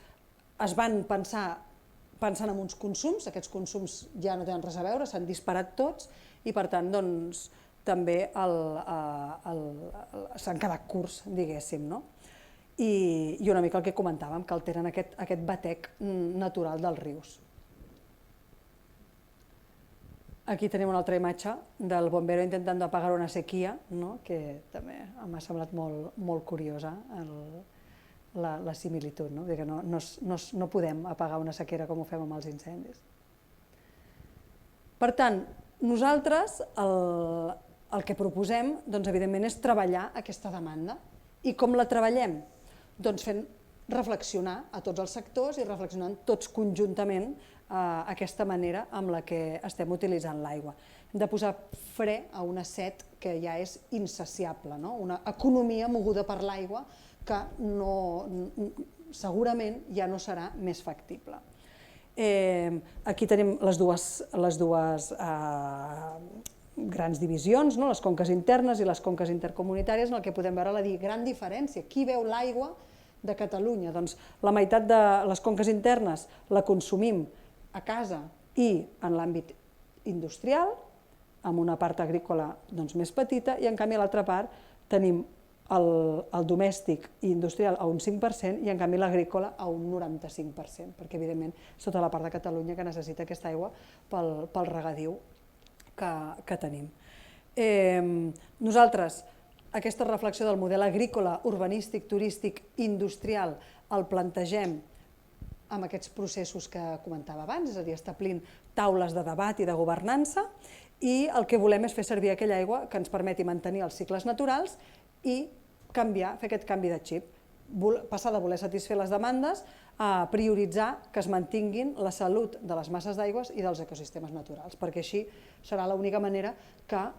es van pensant en uns consums, aquests consums ja no tenen res a veure, s'han disparat tots i per tant també s'han quedat curts, diguéssim. I una mica el que comentàvem, que alteren aquest batec natural dels rius. Aquí tenim una altra imatge del bombero intentant apagar una sequia, que també m'ha semblat molt curiosa la similitud, no? Vull dir que no podem apagar una sequera com ho fem amb els incendis. Per tant, nosaltres el que proposem, doncs, evidentment, és treballar aquesta demanda. I com la treballem? Doncs fent reflexionar a tots els sectors i reflexionant tots conjuntament aquesta manera amb la que estem utilitzant l'aigua. Hem de posar fre a una set que ja és insaciable, una economia moguda per l'aigua que segurament ja no serà més factible. Aquí tenim les dues grans divisions, les conques internes i les conques intercomunitàries, en el que podem veure la gran diferència. Qui veu l'aigua de Catalunya? Doncs la meitat de les conques internes la consumim a casa i en l'àmbit industrial, amb una part agrícola més petita, i en canvi a l'altra part tenim el domèstic i industrial a un 5% i en canvi l'agrícola a un 95%, perquè evidentment és tota la part de Catalunya que necessita aquesta aigua pel regadiu que tenim. Nosaltres aquesta reflexió del model agrícola, urbanístic, turístic, industrial, el plantegem amb aquests processos que comentava abans, és a dir, establint taules de debat i de governança, i el que volem és fer servir aquella aigua que ens permeti mantenir els cicles naturals i fer aquest canvi de xip, passar de voler satisfer les demandes a prioritzar que es mantinguin la salut de les masses d'aigües i dels ecosistemes naturals, perquè així serà l'única manera que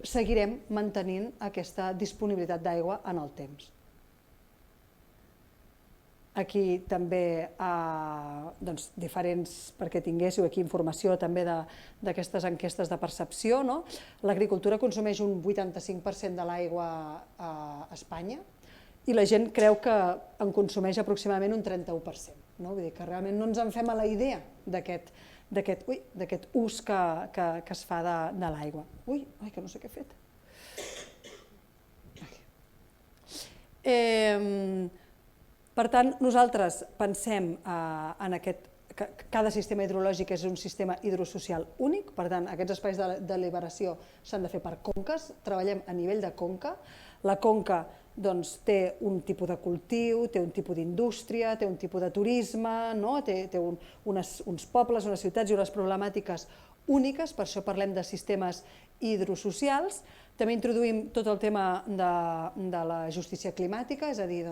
seguirem mantenint aquesta disponibilitat d'aigua en el temps. Aquí també diferents, perquè tinguéssiu aquí informació també d'aquestes enquestes de percepció. L'agricultura consumeix un 85% de l'aigua a Espanya i la gent creu que en consumeix aproximadament un 31%. Vull dir que realment no ens en fem a la idea d'aquest ús que es fa de l'aigua. Ui, que no sé què he fet. Per tant, nosaltres pensem en que cada sistema hidrològic és un sistema hidrosocial únic, per tant, aquests espais de deliberació s'han de fer per conques, treballem a nivell de conca. La conca té un tipus de cultiu, té un tipus d'indústria, té un tipus de turisme, té uns pobles, unes ciutats i unes problemàtiques úniques, per això parlem de sistemes hidrosocials. També introduïm tot el tema de la justícia climàtica, és a dir,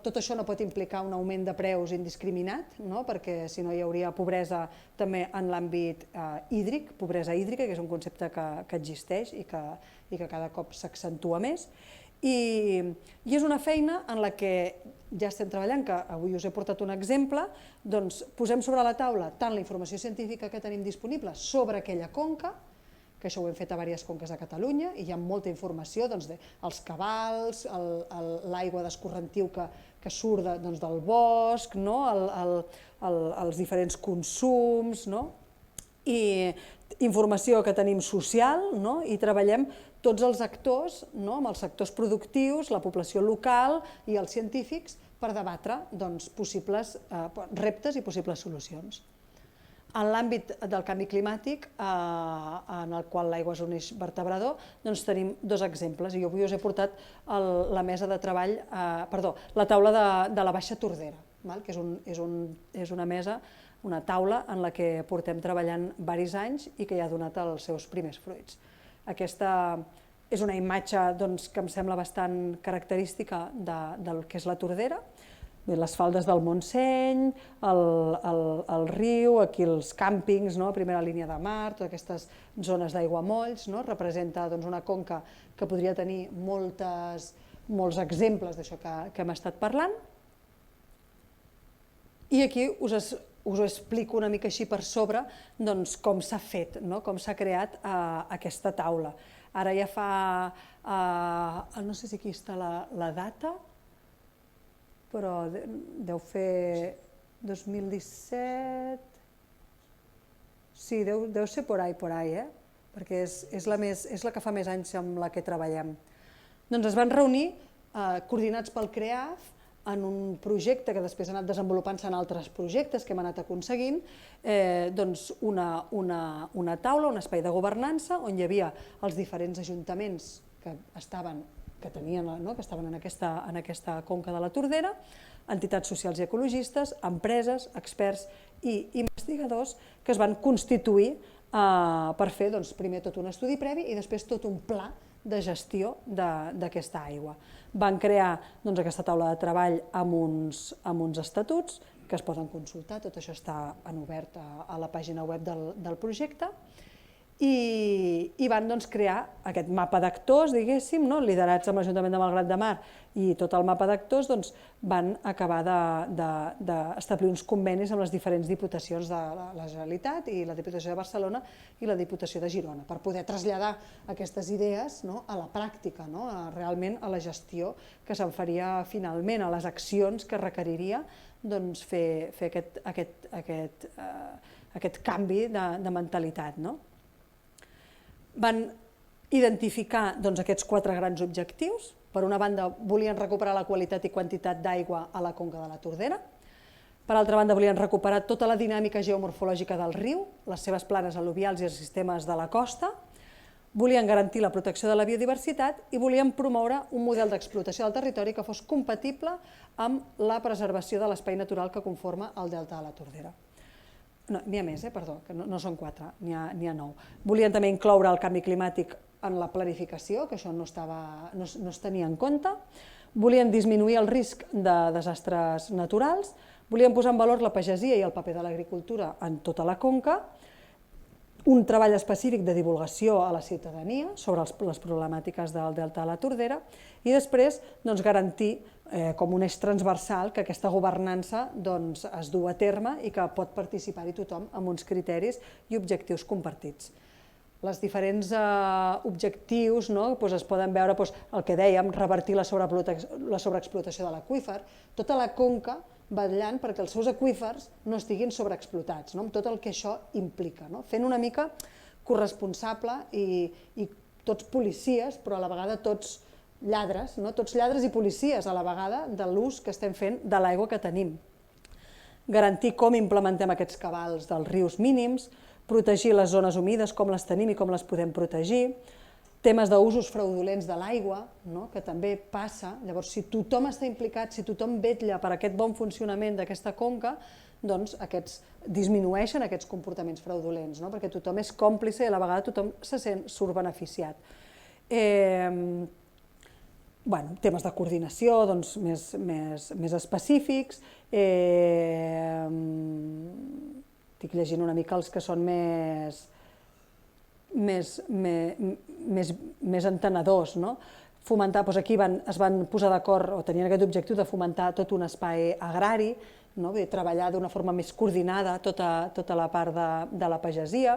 tot això no pot implicar un augment de preus indiscriminat, perquè si no hi hauria pobresa també en l'àmbit hídric, pobresa hídrica, que és un concepte que existeix i que cada cop s'accentua més. I és una feina en la que ja estem treballant, que avui us he portat un exemple, doncs posem sobre la taula tant la informació científica que tenim disponible sobre aquella conca, que això ho hem fet a diverses conques de Catalunya, i hi ha molta informació dels cabals, l'aigua d'escorrentiu que surt del bosc, els diferents consums, i informació que tenim social, i treballem tots els actors, amb els sectors productius, la població local i els científics, per debatre possibles reptes i possibles solucions. En l'àmbit del canvi climàtic, en el qual l'aigua és un eix vertebrador, tenim dos exemples. Jo avui us he portat la mesa de treball, la taula de la Baixa Tordera, que és una mesa, una taula en la que portem treballant diversos anys i que ja ha donat els seus primers fruits. Aquesta és una imatge que em sembla bastant característica del que és la Tordera, les faldes del Montseny, el riu, aquí els càmpings, primera línia de mar, totes aquestes zones d'aiguamolls, representa una conca que podria tenir molts exemples d'això que hem estat parlant. I aquí us ho explico una mica així per sobre com s'ha fet, com s'ha creat aquesta taula. Ara ja fa, no sé si aquí està la data, però deu fer 2017, sí, deu ser por ahí, perquè és la que fa més anys amb la que treballem. Doncs es van reunir, coordinats pel CREAF, en un projecte que després ha anat desenvolupant-se en altres projectes que hem anat aconseguint, una taula, un espai de governança, on hi havia els diferents ajuntaments que que tenien, que estaven en aquesta conca de la Tordera, entitats socials i ecologistes, empreses, experts i investigadors que es van constituir per fer primer tot un estudi previ i després tot un pla de gestió d'aquesta aigua. Van crear aquesta taula de treball amb uns estatuts que es poden consultar, tot això està en obert a la pàgina web del projecte, i van crear aquest mapa d'actors, diguéssim, liderats amb l'Ajuntament de Malgrat de Mar, i tot el mapa d'actors van acabar d'establir uns convenis amb les diferents diputacions de la Generalitat i la Diputació de Barcelona i la Diputació de Girona, per poder traslladar aquestes idees a la pràctica, realment a la gestió que se'n faria finalment, a les accions que requeriria fer aquest canvi de mentalitat. Van identificar aquests 4 grans objectius. Per una banda, volien recuperar la qualitat i quantitat d'aigua a la conca de la Tordera. Per altra banda, volien recuperar tota la dinàmica geomorfològica del riu, les seves planes al·luvials i els sistemes de la costa. Volien garantir la protecció de la biodiversitat i volien promoure un model d'explotació del territori que fos compatible amb la preservació de l'espai natural que conforma el delta de la Tordera. N'hi ha més, perdó, que no són 4, n'hi ha 9. Volien també incloure el canvi climàtic en la planificació, que això no es tenia en compte. Volien disminuir el risc de desastres naturals. Volien posar en valor la pagesia i el paper de l'agricultura en tota la conca. Un treball específic de divulgació a la ciutadania sobre les problemàtiques del delta de la Tordera i després garantir com un eix transversal que aquesta governança es du a terme i que pot participar-hi tothom amb uns criteris i objectius compartits. Els diferents objectius es poden veure el que dèiem, revertir la sobreexplotació de l'aqüífer, tota la conca vetllant perquè els seus aqüífers no estiguin sobreexplotats, amb tot el que això implica, fent una mica corresponsable i tots policies, però a la vegada tots lladres, tots lladres i policies a la vegada de l'ús que estem fent de l'aigua que tenim. Garantir com implementem aquests cabals dels rius mínims, protegir les zones humides, com les tenim i com les podem protegir, temes d'usos fraudulents de l'aigua, que també passa. Llavors, si tothom està implicat, si tothom vetlla per aquest bon funcionament d'aquesta conca, doncs disminueixen aquests comportaments fraudulents, perquè tothom és còmplice i a la vegada tothom surt beneficiat. Temes de coordinació més específics, estic llegint una mica els que són més entenedors. Fomentar, aquí es van posar d'acord, o tenien aquest objectiu de fomentar tot un espai agrari, treballar d'una forma més coordinada tota la part de la pagesia,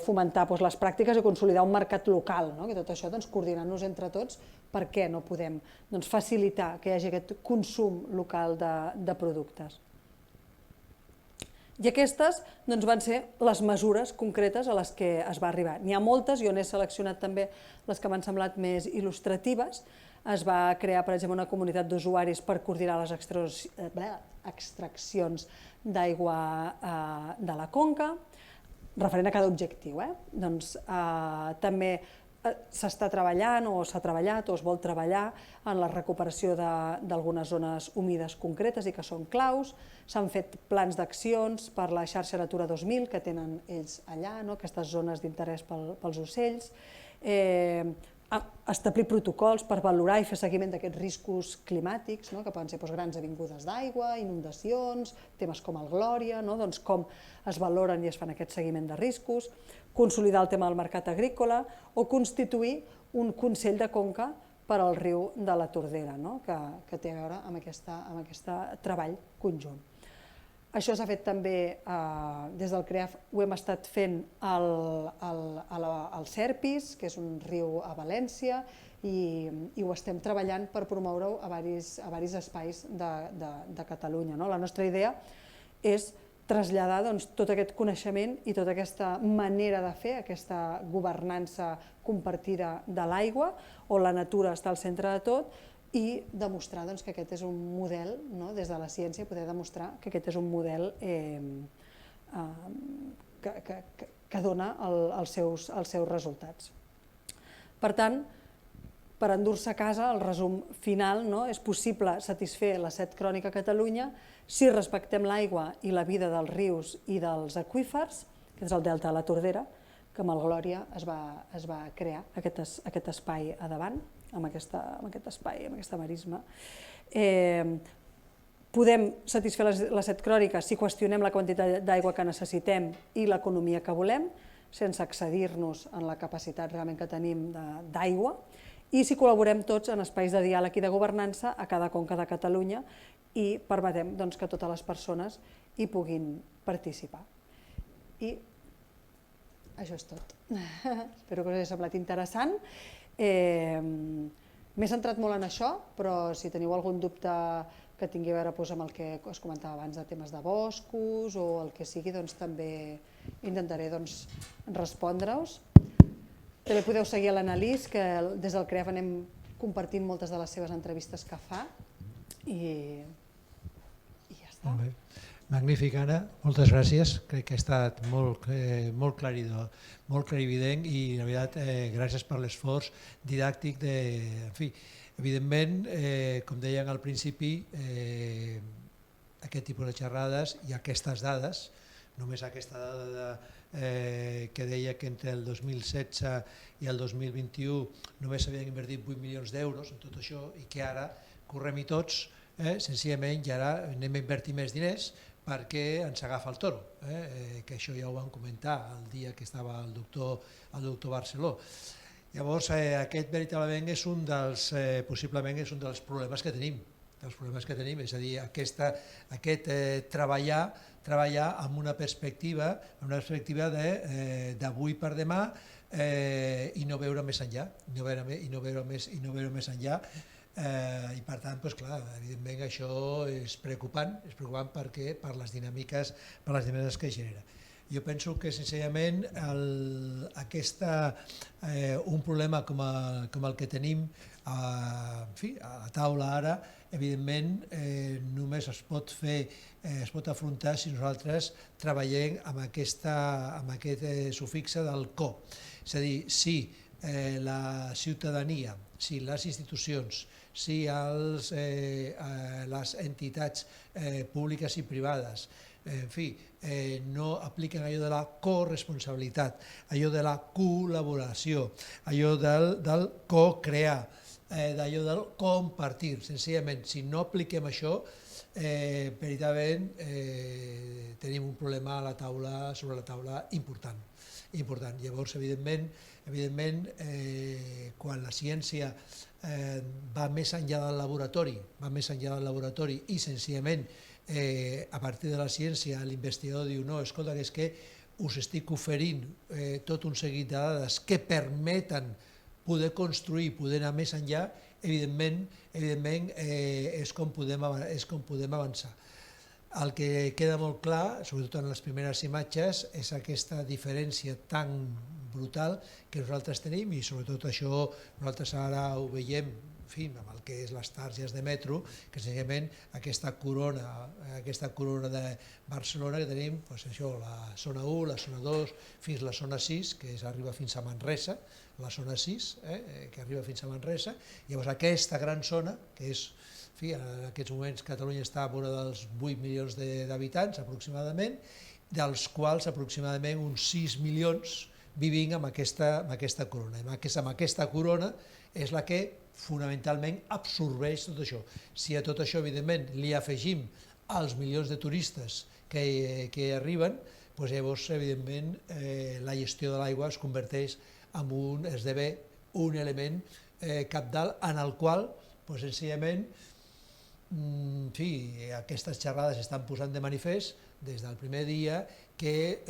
fomentar les pràctiques i consolidar un mercat local, que tot això coordinant-nos entre tots perquè no podem facilitar que hi hagi aquest consum local de productes. I aquestes van ser les mesures concretes a les que es va arribar. N'hi ha moltes, jo n'he seleccionat també les que m'han semblat més il·lustratives. Es va crear, per exemple, una comunitat d'usuaris per coordinar les extraccions d'aigua de la conca, referent a cada objectiu. També s'està treballant o s'ha treballat o es vol treballar en la recuperació d'algunes zones humides concretes i que són claus. S'han fet plans d'accions per la xarxa Natura 2000 que tenen ells allà, aquestes zones d'interès pels ocells. Establir protocols per valorar i fer seguiment d'aquests riscos climàtics, que poden ser grans avingudes d'aigua, inundacions, temes com el Glòria, com es valoren i es fan aquest seguiment de riscos, consolidar el tema del mercat agrícola o constituir un Consell de Conca per al riu de la Tordera, que té a veure amb aquest treball conjunt. Això s'ha fet també des del CREAF, ho hem estat fent al Serpis, que és un riu a València, i ho estem treballant per promoure-ho a diversos espais de Catalunya. La nostra idea és traslladar tot aquest coneixement i tota aquesta manera de fer, aquesta governança compartida de l'aigua, on la natura està al centre de tot, i demostrar que aquest és un model, des de la ciència, poder demostrar que aquest és un model que dona els seus resultats. Per tant, per endur-se a casa, el resum final, és possible satisfer la set crònica a Catalunya si respectem l'aigua i la vida dels rius i dels aqüífers, que és el delta de la Tordera, que amb el Glòria es va crear aquest espai a davant, amb aquest espai, amb aquesta marisma. Podem satisfer les set cròniques si qüestionem la quantitat d'aigua que necessitem i l'economia que volem, sense excedir-nos en la capacitat realment que tenim d'aigua, i si col·laborem tots en espais de diàleg i de governança a cada conca de Catalunya i permetem que totes les persones hi puguin participar. I això és tot. Espero que us hagi semblat interessant. M'he centrat molt en això, però si teniu algun dubte que tingui a veure amb el que us comentava abans de temes de boscos o el que sigui, també intentaré respondre-us. També podeu seguir l'Annalís, que des del CREAF anem compartint moltes de les seves entrevistes que fa i ja està. Molt bé. Magnífic, Anna, moltes gràcies. Crec que ha estat molt claridor, molt clarivident i, la veritat, gràcies per l'esforç didàctic de... En fi, evidentment, com deien al principi, aquest tipus de xerrades i aquestes dades, només aquesta dada que deia que entre el 2016 i el 2021 només s'havien invertit 8 milions d'euros en tot això i que ara correm-hi tots, senzillament, i ara anem a invertir més diners perquè ens agafa el toro, que això ja ho vam comentar el dia que estava el doctor Barceló. Llavors, aquest veritablement és possiblement és un dels problemes que tenim, és a dir, aquest treballar amb una perspectiva d'avui per demà i no veure més enllà, i no veure més enllà. I per tant, clar, evidentment això és preocupant perquè per les dinàmiques que genera. Jo penso que senzillament un problema com el que tenim a la taula ara, evidentment només es pot afrontar si nosaltres treballem amb aquest sufixe del co. És a dir, si la ciutadania, si les institucions, si les entitats públiques i privades, en fi, no apliquen allò de la corresponsabilitat, allò de la col·laboració, allò del co-crear, d'allò del compartir. Senzillament, si no apliquem això, veritablement tenim un problema sobre la taula important. Llavors, evidentment, quan la ciència va més enllà del laboratori i senzillament a partir de la ciència l'investigador diu no, escolta, és que us estic oferint tot un seguit de dades que permeten poder construir, poder anar més enllà, evidentment és com podem avançar. El que queda molt clar, sobretot en les primeres imatges, és aquesta diferència tan brutal que nosaltres tenim i sobretot això nosaltres ara ho veiem amb el que és les targes de metro, que senzillament aquesta corona de Barcelona que tenim, la zona 1, la zona 2, fins a la zona 6, que arriba fins a Manresa, la zona 6, que arriba fins a Manresa, llavors aquesta gran zona, que és, en aquests moments Catalunya està a vora dels 8 milions d'habitants aproximadament, dels quals aproximadament uns 6 milions vivim amb aquesta corona. Amb aquesta corona és la que fonamentalment absorbeix tot això. Si a tot això, evidentment, li afegim els milions de turistes que arriben, llavors, evidentment, la gestió de l'aigua es converteix esdevé un element cabdal en el qual, senzillament, aquestes xerrades estan posant de manifest des del primer dia que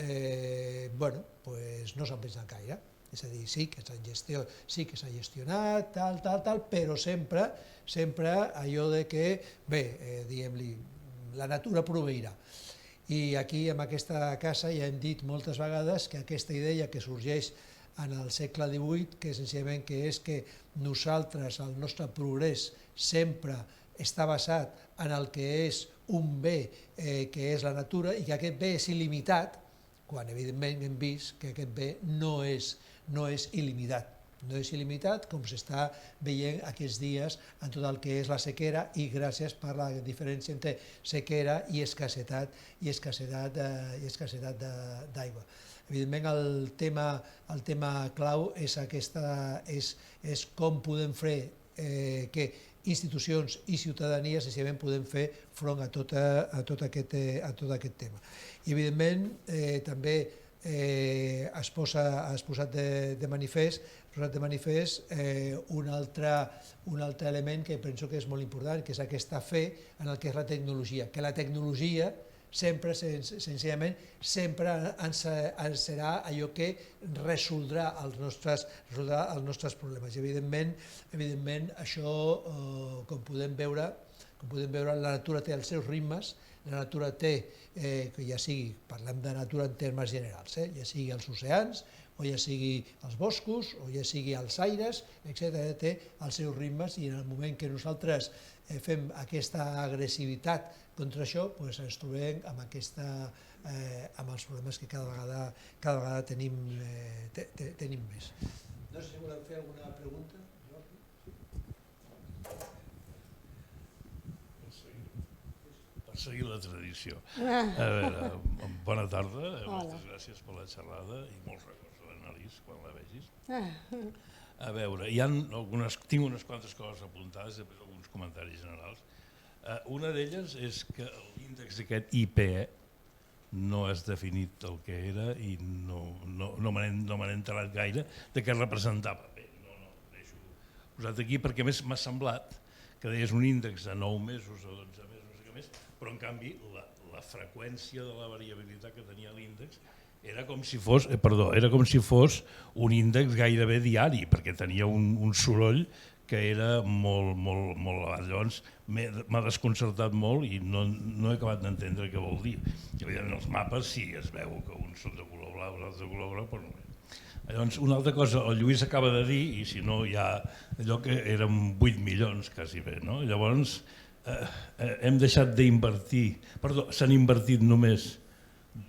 no s'han pensat gaire. És a dir, sí que s'ha gestionat, però sempre allò de que, diguem-li, la natura proveirà. I aquí, en aquesta casa, ja hem dit moltes vegades que aquesta idea que sorgeix en el segle XVIII, que senzillament és que nosaltres, el nostre progrés, sempre està basat en el que és un bé que és la natura i que aquest bé és il·limitat, quan evidentment hem vist que aquest bé no és il·limitat. no és il·limitat, com s'està veient aquests dies en tot el que és la sequera i gràcies per la diferència entre sequera i escassetat d'aigua. Evidentment, el tema clau és com podem fer que institucions i ciutadania senzillament podem fer front a tot aquest tema. I evidentment també has posat de manifest un altre element que penso que és molt important, que és aquesta fe en el que és la tecnologia, que la tecnologia sempre, senzillament, sempre serà allò que resoldrà els nostres problemes. I evidentment, això, com podem veure, la natura té els seus ritmes, la natura té, ja sigui, parlem de natura en termes generals, ja sigui els oceans, o ja sigui els boscos, o ja sigui els aires, etc., té els seus ritmes i en el moment que nosaltres fem aquesta agressivitat contra això, ens trobem amb els problemes que cada vegada tenim més. No sé si voleu fer alguna pregunta. Per seguir la tradició. A veure, bona tarda, moltes gràcies per la xerrada i molts records de l'Annalís quan la vegis. A veure, tinc unes quantes coses apuntades, després alguns comentaris generals. Una d'elles és que l'índex aquest IPE no has definit el que era i no me n'he enterat gaire de què representava. Bé, no, deixo posat aquí perquè més m'ha semblat que deies un índex de 9 mesos o 12 mesos, no sé què més, però en canvi la freqüència de la variabilitat que tenia l'índex era com si fos un índex gairebé diari, perquè tenia un soroll que era molt elevat. Llavors m'ha desconcertat molt i no he acabat d'entendre què vol dir. Evidentment els mapes sí, es veu que uns són de color blau, els altres de color groc, però no. Llavors una altra cosa, el Lluís acaba de dir, i si no hi ha allò que eren 8 milions quasi bé, no? Llavors hem deixat d'invertir, s'han invertit només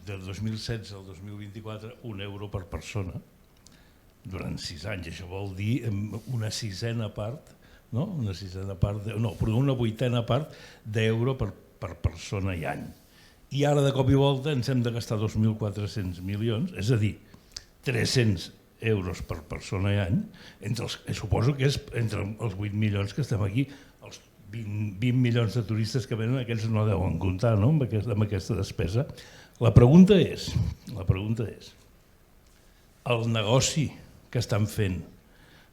del 2016 al 2024 €1 per persona, durant 6 anys. Això vol dir una sisena part, una vuitena part d'euro per persona i any. I ara de cop i volta ens hem de gastar 2.400 milions, és a dir, 300 euros per persona i any, suposo que és entre els 8 milions que estem aquí, els 20 milions de turistes que venen, aquests no deuen comptar amb aquesta despesa. La pregunta és, el negoci que estan fent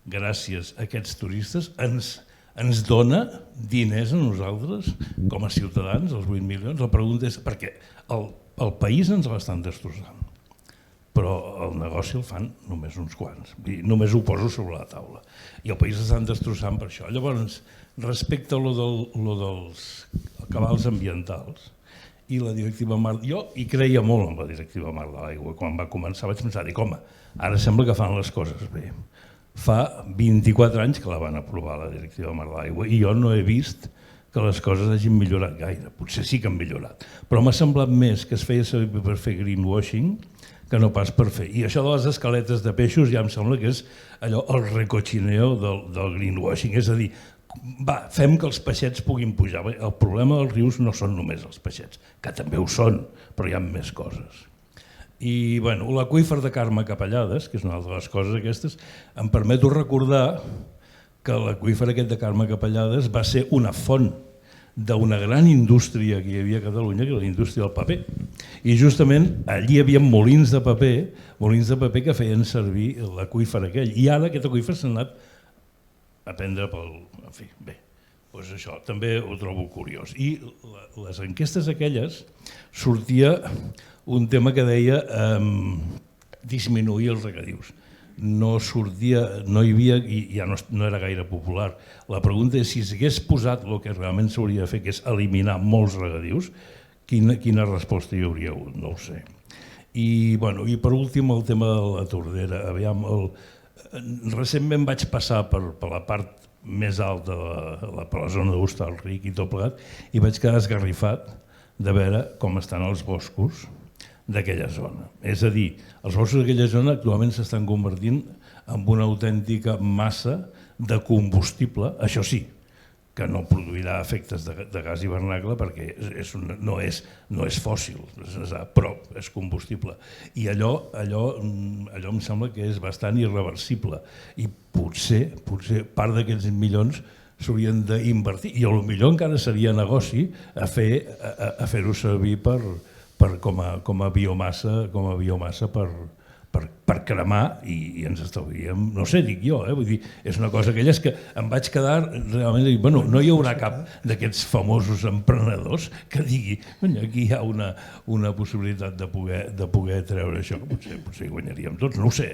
gràcies a aquests turistes ens dona diners a nosaltres com a ciutadans, els 8 milions? La pregunta és perquè el país ens l'estan destrossant, però el negoci el fan només uns quants, només ho poso sobre la taula, i el país l'estan destrossant per això. Llavors, respecte a lo dels cabals ambientals i la directiva Mar, jo hi creia molt en la directiva Mar de l'Aigua. Quan va començar vaig pensar, home, ara sembla que fan les coses bé. Fa 24 anys que la van aprovar, la directiva Mar de l'Aigua, i jo no he vist que les coses hagin millorat gaire. Potser sí que han millorat, però m'ha semblat més que es feia servir per fer greenwashing que no pas per fer. I això de les escaletes de peixos ja em sembla que és allò, el recochineo del greenwashing, és a dir, fem que els peixets puguin pujar. El problema dels rius no són només els peixets, que també ho són, però hi ha més coses. I l'aqüífer de Carme Capellades, que és una altra de les coses aquestes, em permeto recordar que l'aqüífer aquest de Carme Capellades va ser una font d'una gran indústria que hi havia a Catalunya, que era la indústria del paper. I justament allí hi havia molins de paper que feien servir l'aqüífer aquell. I ara aquest aqüífer s'ha anat a prendre pel... En fi, bé, doncs això també ho trobo curiós. I les enquestes aquelles sortia un tema que deia disminuir els regadius. No hi havia i ja no era gaire popular. La pregunta és si s'hagués posat el que realment s'hauria de fer, que és eliminar molts regadius, quina resposta hi hauria hagut, no ho sé. I per últim el tema de la Tordera. Recentment vaig passar per la part més alta, per la zona d'Hostalric i tot plegat, i vaig quedar esgarrifat de veure com estan els boscos d'aquella zona. És a dir, els boscos d'aquella zona actualment s'estan convertint en una autèntica massa de combustible, això sí, que no produirà efectes de gas hivernacle perquè no és fòssil, però és combustible. I allò em sembla que és bastant irreversible i potser part d'aquests milions s'haurien d'invertir i potser encara seria negoci a fer-ho servir com a biomassa per cremar i ens estalviem, no sé, dic jo, vull dir, és una cosa aquelles que em vaig quedar realment, bueno, no hi haurà cap d'aquests famosos emprenedors que digui, aquí hi ha una possibilitat de poder treure això, que potser hi guanyaríem tots, no ho sé,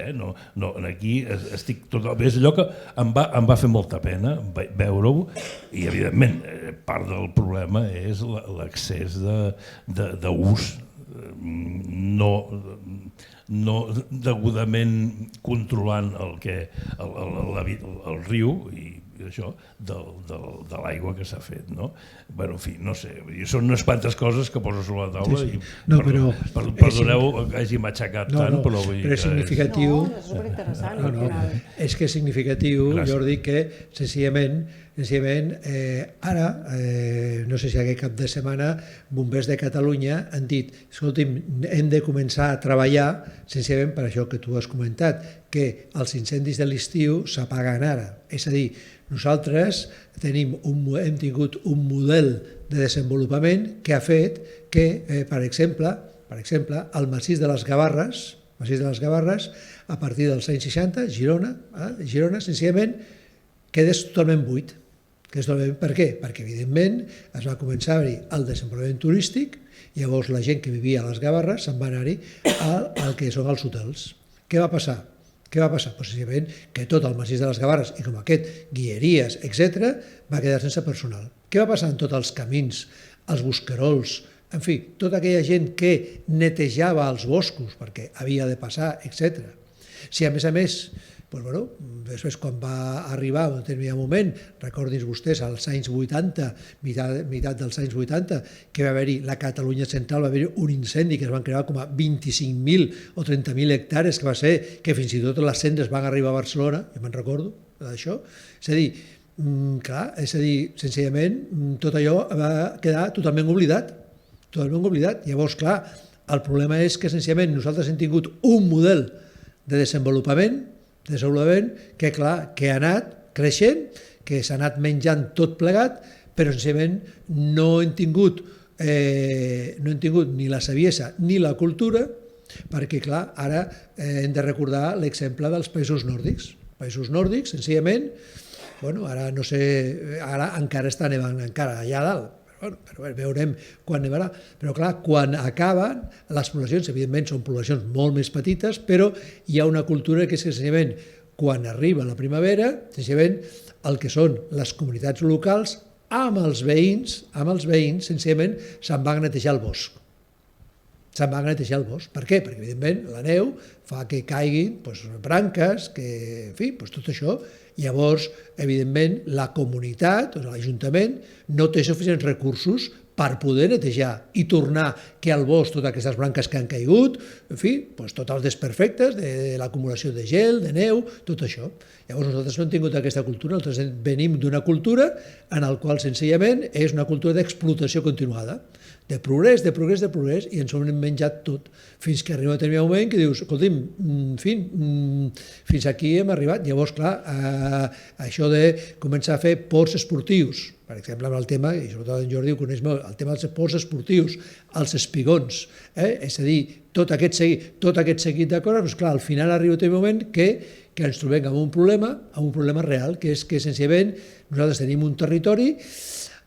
aquí estic totalment, és allò que em va fer molta pena veure-ho i evidentment part del problema és l'excés d'ús no degudament controlant el riu i això de l'aigua que s'ha fet. En fi, no sé, són unes quantes coses que poso sobre la taula i perdoneu que hagi matxacat tant, però vull dir que és significatiu. No, és superinteressant al final. És que és significatiu, Jordi, que senzillament ara, no sé si aquest cap de setmana, bombers de Catalunya han dit, escolti'm, hem de començar a treballar senzillament per això que tu has comentat, que els incendis de l'estiu s'apaguen ara. És a dir, nosaltres hem tingut un model de desenvolupament que ha fet que, per exemple, el massís de les Gavarres, a partir dels anys 60, Girona, senzillament, quedés totalment buit. Per què? Perquè, evidentment, es va començar a haver el desenvolupament turístic i llavors la gent que vivia a les Gavarres se'n va anar-hi al que són els hotels. Què va passar? Senzillament que tot el massís de les Gavarres, i com aquest, guilleries, etc., va quedar sense personal. Què va passar en tots els camins, els bosquerols, en fi, tota aquella gent que netejava els boscos perquè havia de passar, etc. Si a més, després quan va arribar un determinat moment, recordin vostès als anys 80, meitat dels anys 80, que va haver-hi la Catalunya central, va haver-hi un incendi que es van crear com a 25.000 o 30.000 hectàrees, que va ser que fins i tot les cendres van arribar a Barcelona, jo me'n recordo d'això, és a dir, senzillament tot allò va quedar totalment oblidat. Llavors, clar, el problema és que senzillament nosaltres hem tingut un model de desenvolupament que, clar, que ha anat creixent, que s'ha anat menjant tot plegat, però senzillament no hem tingut ni la saviesa ni la cultura, perquè, clar, ara hem de recordar l'exemple dels països nòrdics. Països nòrdics, senzillament, ara no sé, ara encara està nevant, encara allà dalt, però veurem quan nevarà. Però clar, quan acaben, les poblacions, evidentment, són poblacions molt més petites, però hi ha una cultura que és que, senzillament, quan arriba la primavera, senzillament, el que són les comunitats locals, amb els veïns, senzillament, se'n van a netejar el bosc. Per què? Perquè, evidentment, la neu fa que caiguin branques, en fi, tot això. Llavors, evidentment, la comunitat, l'Ajuntament, no té suficients recursos per poder netejar i tornar que al bosc totes aquestes branques que han caigut, en fi, tots els desperfectes de l'acumulació de gel, de neu, tot això. Llavors nosaltres no hem tingut aquesta cultura, nosaltres venim d'una cultura en la qual senzillament és una cultura d'explotació continuada, de progrés, i ens ho hem menjat tot, fins que arriba un determinat moment que dius, escolti'm, fins aquí hem arribat. Llavors, clar, això de començar a fer ports esportius, per exemple, amb el tema, i sobretot en Jordi ho coneix molt, el tema dels ports esportius, els espigons, és a dir, tot aquest seguit de coses, doncs clar, al final arriba un moment que ens trobem amb un problema real, que és que senzillament nosaltres tenim un territori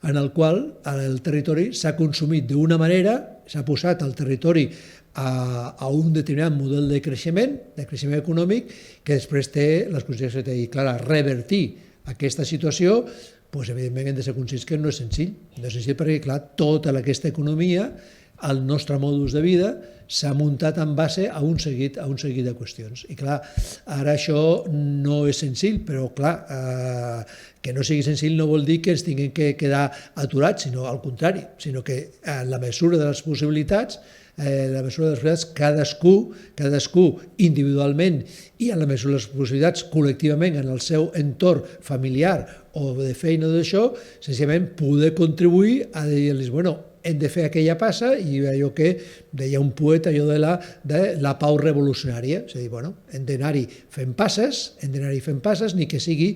en el qual el territori s'ha consumit d'una manera, s'ha posat el territori a un determinat model de creixement econòmic, que després té les conseqüències de, clar, revertir aquesta situació, doncs evidentment hem de ser conscients que no és senzill perquè, clar, tota aquesta economia el nostre modus de vida s'ha muntat en base a un seguit de qüestions. I clar, ara això no és senzill, però clar, que no sigui senzill no vol dir que ens tinguem que quedar aturats, sinó al contrari, sinó que en la mesura de les possibilitats cadascú individualment i en la mesura de les possibilitats col·lectivament en el seu entorn familiar o de feina d'això, senzillament poder contribuir a dir-los, bueno, hem de fer aquella passa i allò que deia un poeta, allò de la pau revolucionària, és a dir, bueno, hem d'anar-hi fent passes, ni que sigui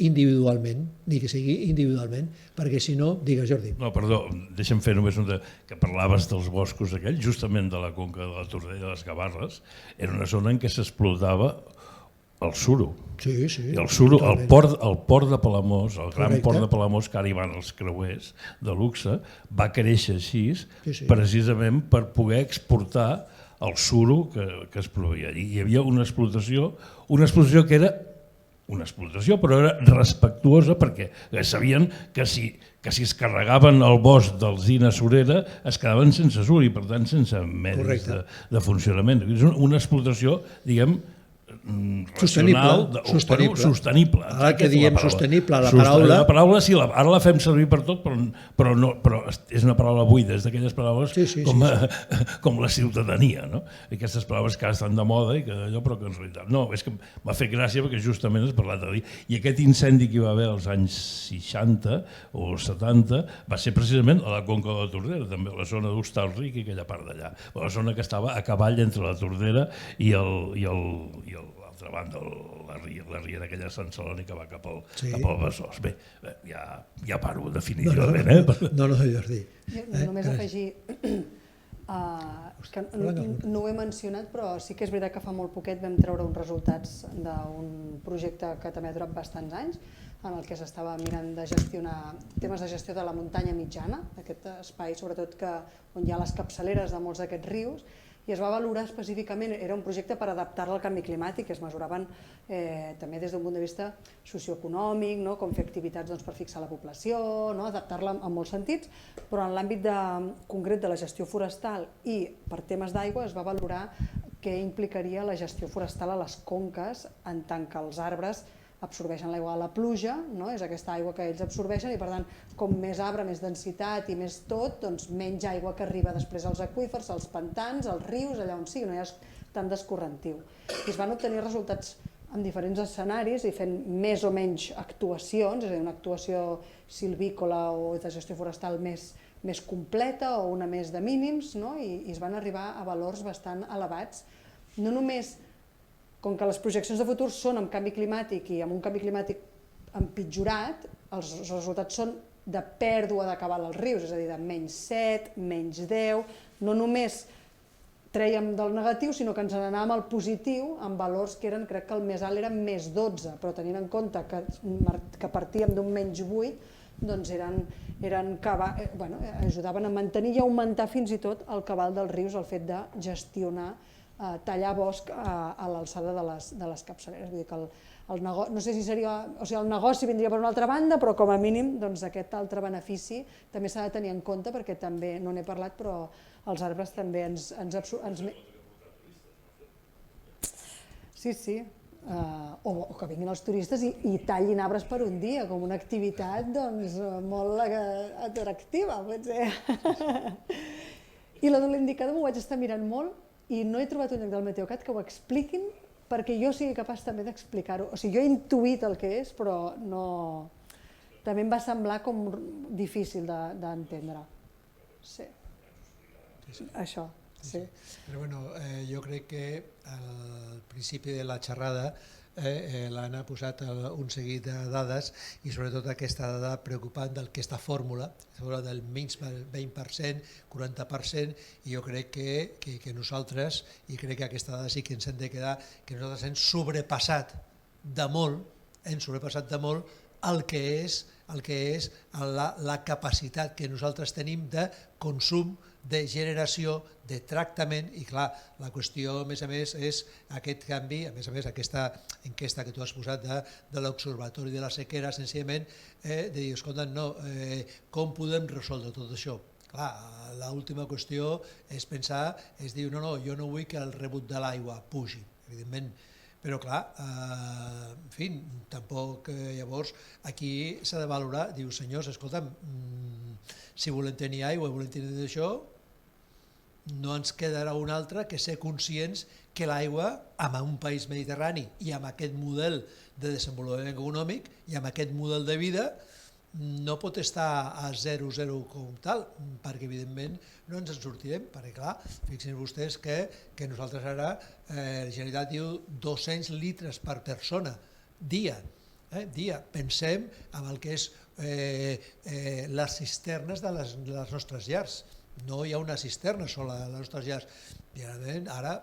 individualment, perquè si no, digues, Jordi. No, perdó, deixa'm fer només que parlaves dels boscos aquells, justament de la conca de la Tordera i de les Gavarres, era una zona en què s'explotava el suro. Sí. I el suro, el port de Palamós, el gran port de Palamós, que ara hi van els creuers de luxe, va créixer així precisament per poder exportar el suro que es produïa allí. Hi havia una explotació que era una explotació, però era respectuosa perquè sabien que si es carregaven el bosc d'alzina surera es quedaven sense suro i per tant sense medis de funcionament. És una explotació, diguem, sostenible. Ara que diem sostenible, la paraula sí, ara la fem servir per tot, però és una paraula buida, és d'aquelles paraules com la ciutadania, no? Aquestes paraules que estan de moda i que allò, però que en realitat no, és que m'ha fet gràcia perquè justament has parlat de dir, i aquest incendi que hi va haver als anys 60 o 70 va ser precisament a la conca de la Tordera, també a la zona d'Hostalric i aquella part d'allà, la zona que estava a cavall entre la Tordera i l'altra banda, la riera aquella de Sant Celoni que va cap al Besòs. Bé, ja paro definitivament. No, Jordi. Només afegir que no ho he mencionat, però sí que és veritat que fa molt poquet vam treure uns resultats d'un projecte que també ha durat bastants anys, en el que s'estava mirant de gestionar temes de gestió de la muntanya mitjana, aquest espai sobretot on hi ha les capçaleres de molts d'aquests rius, i es va valorar específicament, era un projecte per adaptar-la al canvi climàtic, que es mesuraven també des d'un punt de vista socioeconòmic, com fer activitats per fixar la població, adaptar-la en molts sentits, però en l'àmbit concret de la gestió forestal i per temes d'aigua es va valorar què implicaria la gestió forestal a les conques en tant que els arbres absorbeixen l'aigua de la pluja, és aquesta aigua que ells absorbeixen i per tant com més arbre, més densitat i més tot, doncs menys aigua que arriba després als aqüífers, als pantans, als rius, allà on sigui, no hi ha tant d'escorrentiu. I es van obtenir resultats en diferents escenaris i fent més o menys actuacions, és a dir, una actuació silvícola o de gestió forestal més completa o una més de mínims, i es van arribar a valors bastant elevats, no només com que les projeccions de futur són amb canvi climàtic i amb un canvi climàtic empitjorat, els resultats són de pèrdua de cabal als rius, és a dir, de menys 7, menys 10, no només trèiem del negatiu, sinó que ens n'anàvem al positiu amb valors que eren, crec que el més alt era més 12, però tenint en compte que partíem d'un menys 8, doncs ajudaven a mantenir i augmentar fins i tot el cabal dels rius, el fet de gestionar tallar bosc a l'alçada de les capçaleres. Vull dir que no sé si seria, o sigui, el negoci vindria per una altra banda, però com a mínim aquest altre benefici també s'ha de tenir en compte perquè també, no n'he parlat, però els arbres també ens... Sí, o que vinguin els turistes i tallin arbres per un dia, com una activitat molt atractiva, potser. I la de l'indicador m'ho vaig estar mirant molt i no he trobat un lloc del Meteocat que ho expliquin perquè jo sigui capaç també d'explicar-ho. O sigui, jo he intuït el que és, però no... També em va semblar com difícil d'entendre. Sí. Això, sí. Però bueno, jo crec que al principi de la xerrada l'Anna ha posat un seguit de dades i sobretot aquesta dada preocupant del que aquesta fórmula del menys 20%, 40%, i jo crec que nosaltres, i crec que aquesta dada sí que ens hem de quedar, que nosaltres hem sobrepassat de molt el que és la capacitat que nosaltres tenim de consum, de generació, de tractament, i clar, la qüestió a més és aquest canvi, a més aquesta enquesta que tu has posat de l'Observatori de la Sequera, senzillament de dir, escolta, no, com podem resoldre tot això? Clar, l'última qüestió és pensar, és dir, no, jo no vull que el rebut de l'aigua pugi, evidentment, però clar, en fi, tampoc llavors aquí s'ha de valorar, diu, senyors, escolta'm, si volem tenir aigua, volem tenir això, no ens quedarà un altre que ser conscients que l'aigua, en un país mediterrani i amb aquest model de desenvolupament econòmic i amb aquest model de vida, no pot estar a 0,0 com tal, perquè evidentment no ens en sortirem, perquè clar, fixin vostès que nosaltres ara, la Generalitat diu 200 litres per persona, dia, pensem en el que és les cisternes de les nostres llars. No hi ha una cisterna sola a les nostres llars. I ara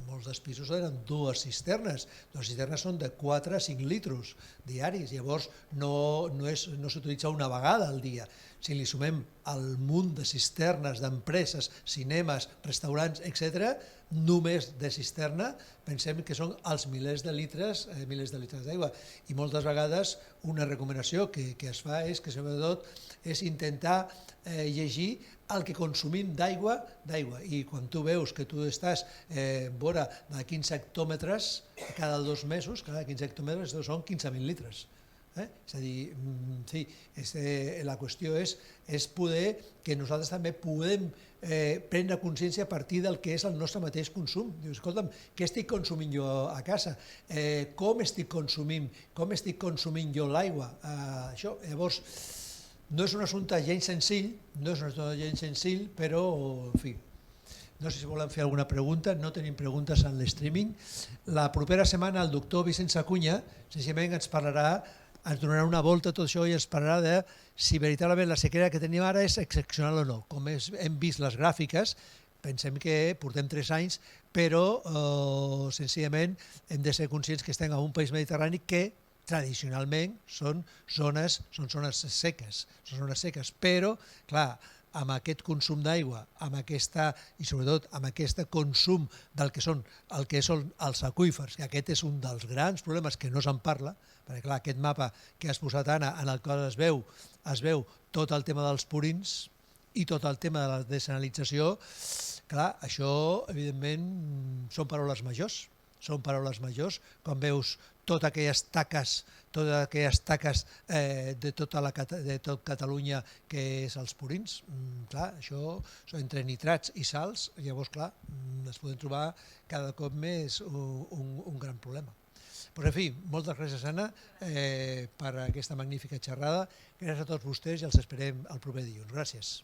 molts dels pisos tenen dues cisternes. Les cisternes són de 4 a 5 litres diaris. Llavors no s'utilitza una vegada al dia. Si li sumem el munt de cisternes d'empreses, cinemes, restaurants, etc., només de cisterna pensem que són els milers de litres d'aigua. I moltes vegades una recomanació que es fa és que sobretot és intentar llegir el que consumim d'aigua, i quan tu veus que tu estàs vora de 15 hectòmetres cada 2 mesos, cada 15 hectòmetres són 15.000 litres. És a dir, sí, la qüestió és poder que nosaltres també podem prendre consciència a partir del que és el nostre mateix consum. Dius, escolta'm, què estic consumint jo a casa? Com estic consumint jo l'aigua? Llavors, no és un assumpte gens senzill, però, en fi, no sé si volen fer alguna pregunta, no tenim preguntes en l'streaming. La propera setmana el doctor Vicenç Acuña senzillament ens donarà una volta a tot això i ens parlarà de si veritablement la sequera que tenim ara és excepcional o no. Com hem vist les gràfiques, pensem que portem 3 anys, però senzillament hem de ser conscients que estem en un país mediterrani que tradicionalment són zones seques, però, clar, amb aquest consum d'aigua, i sobretot amb aquest consum del que són els aqüífers, que aquest és un dels grans problemes que no se'n parla, perquè clar, aquest mapa que has posat, Anna, en el qual es veu tot el tema dels purins i tot el tema de la desalinització, clar, això evidentment són paraules majors, quan veus totes aquelles taques de tot Catalunya que és els purins. Clar, això entre nitrats i sals, llavors clar, es poden trobar cada cop més un gran problema. Però en fi, moltes gràcies, Anna, per aquesta magnífica xerrada. Gràcies a tots vostès i els esperem el proper dilluns. Gràcies.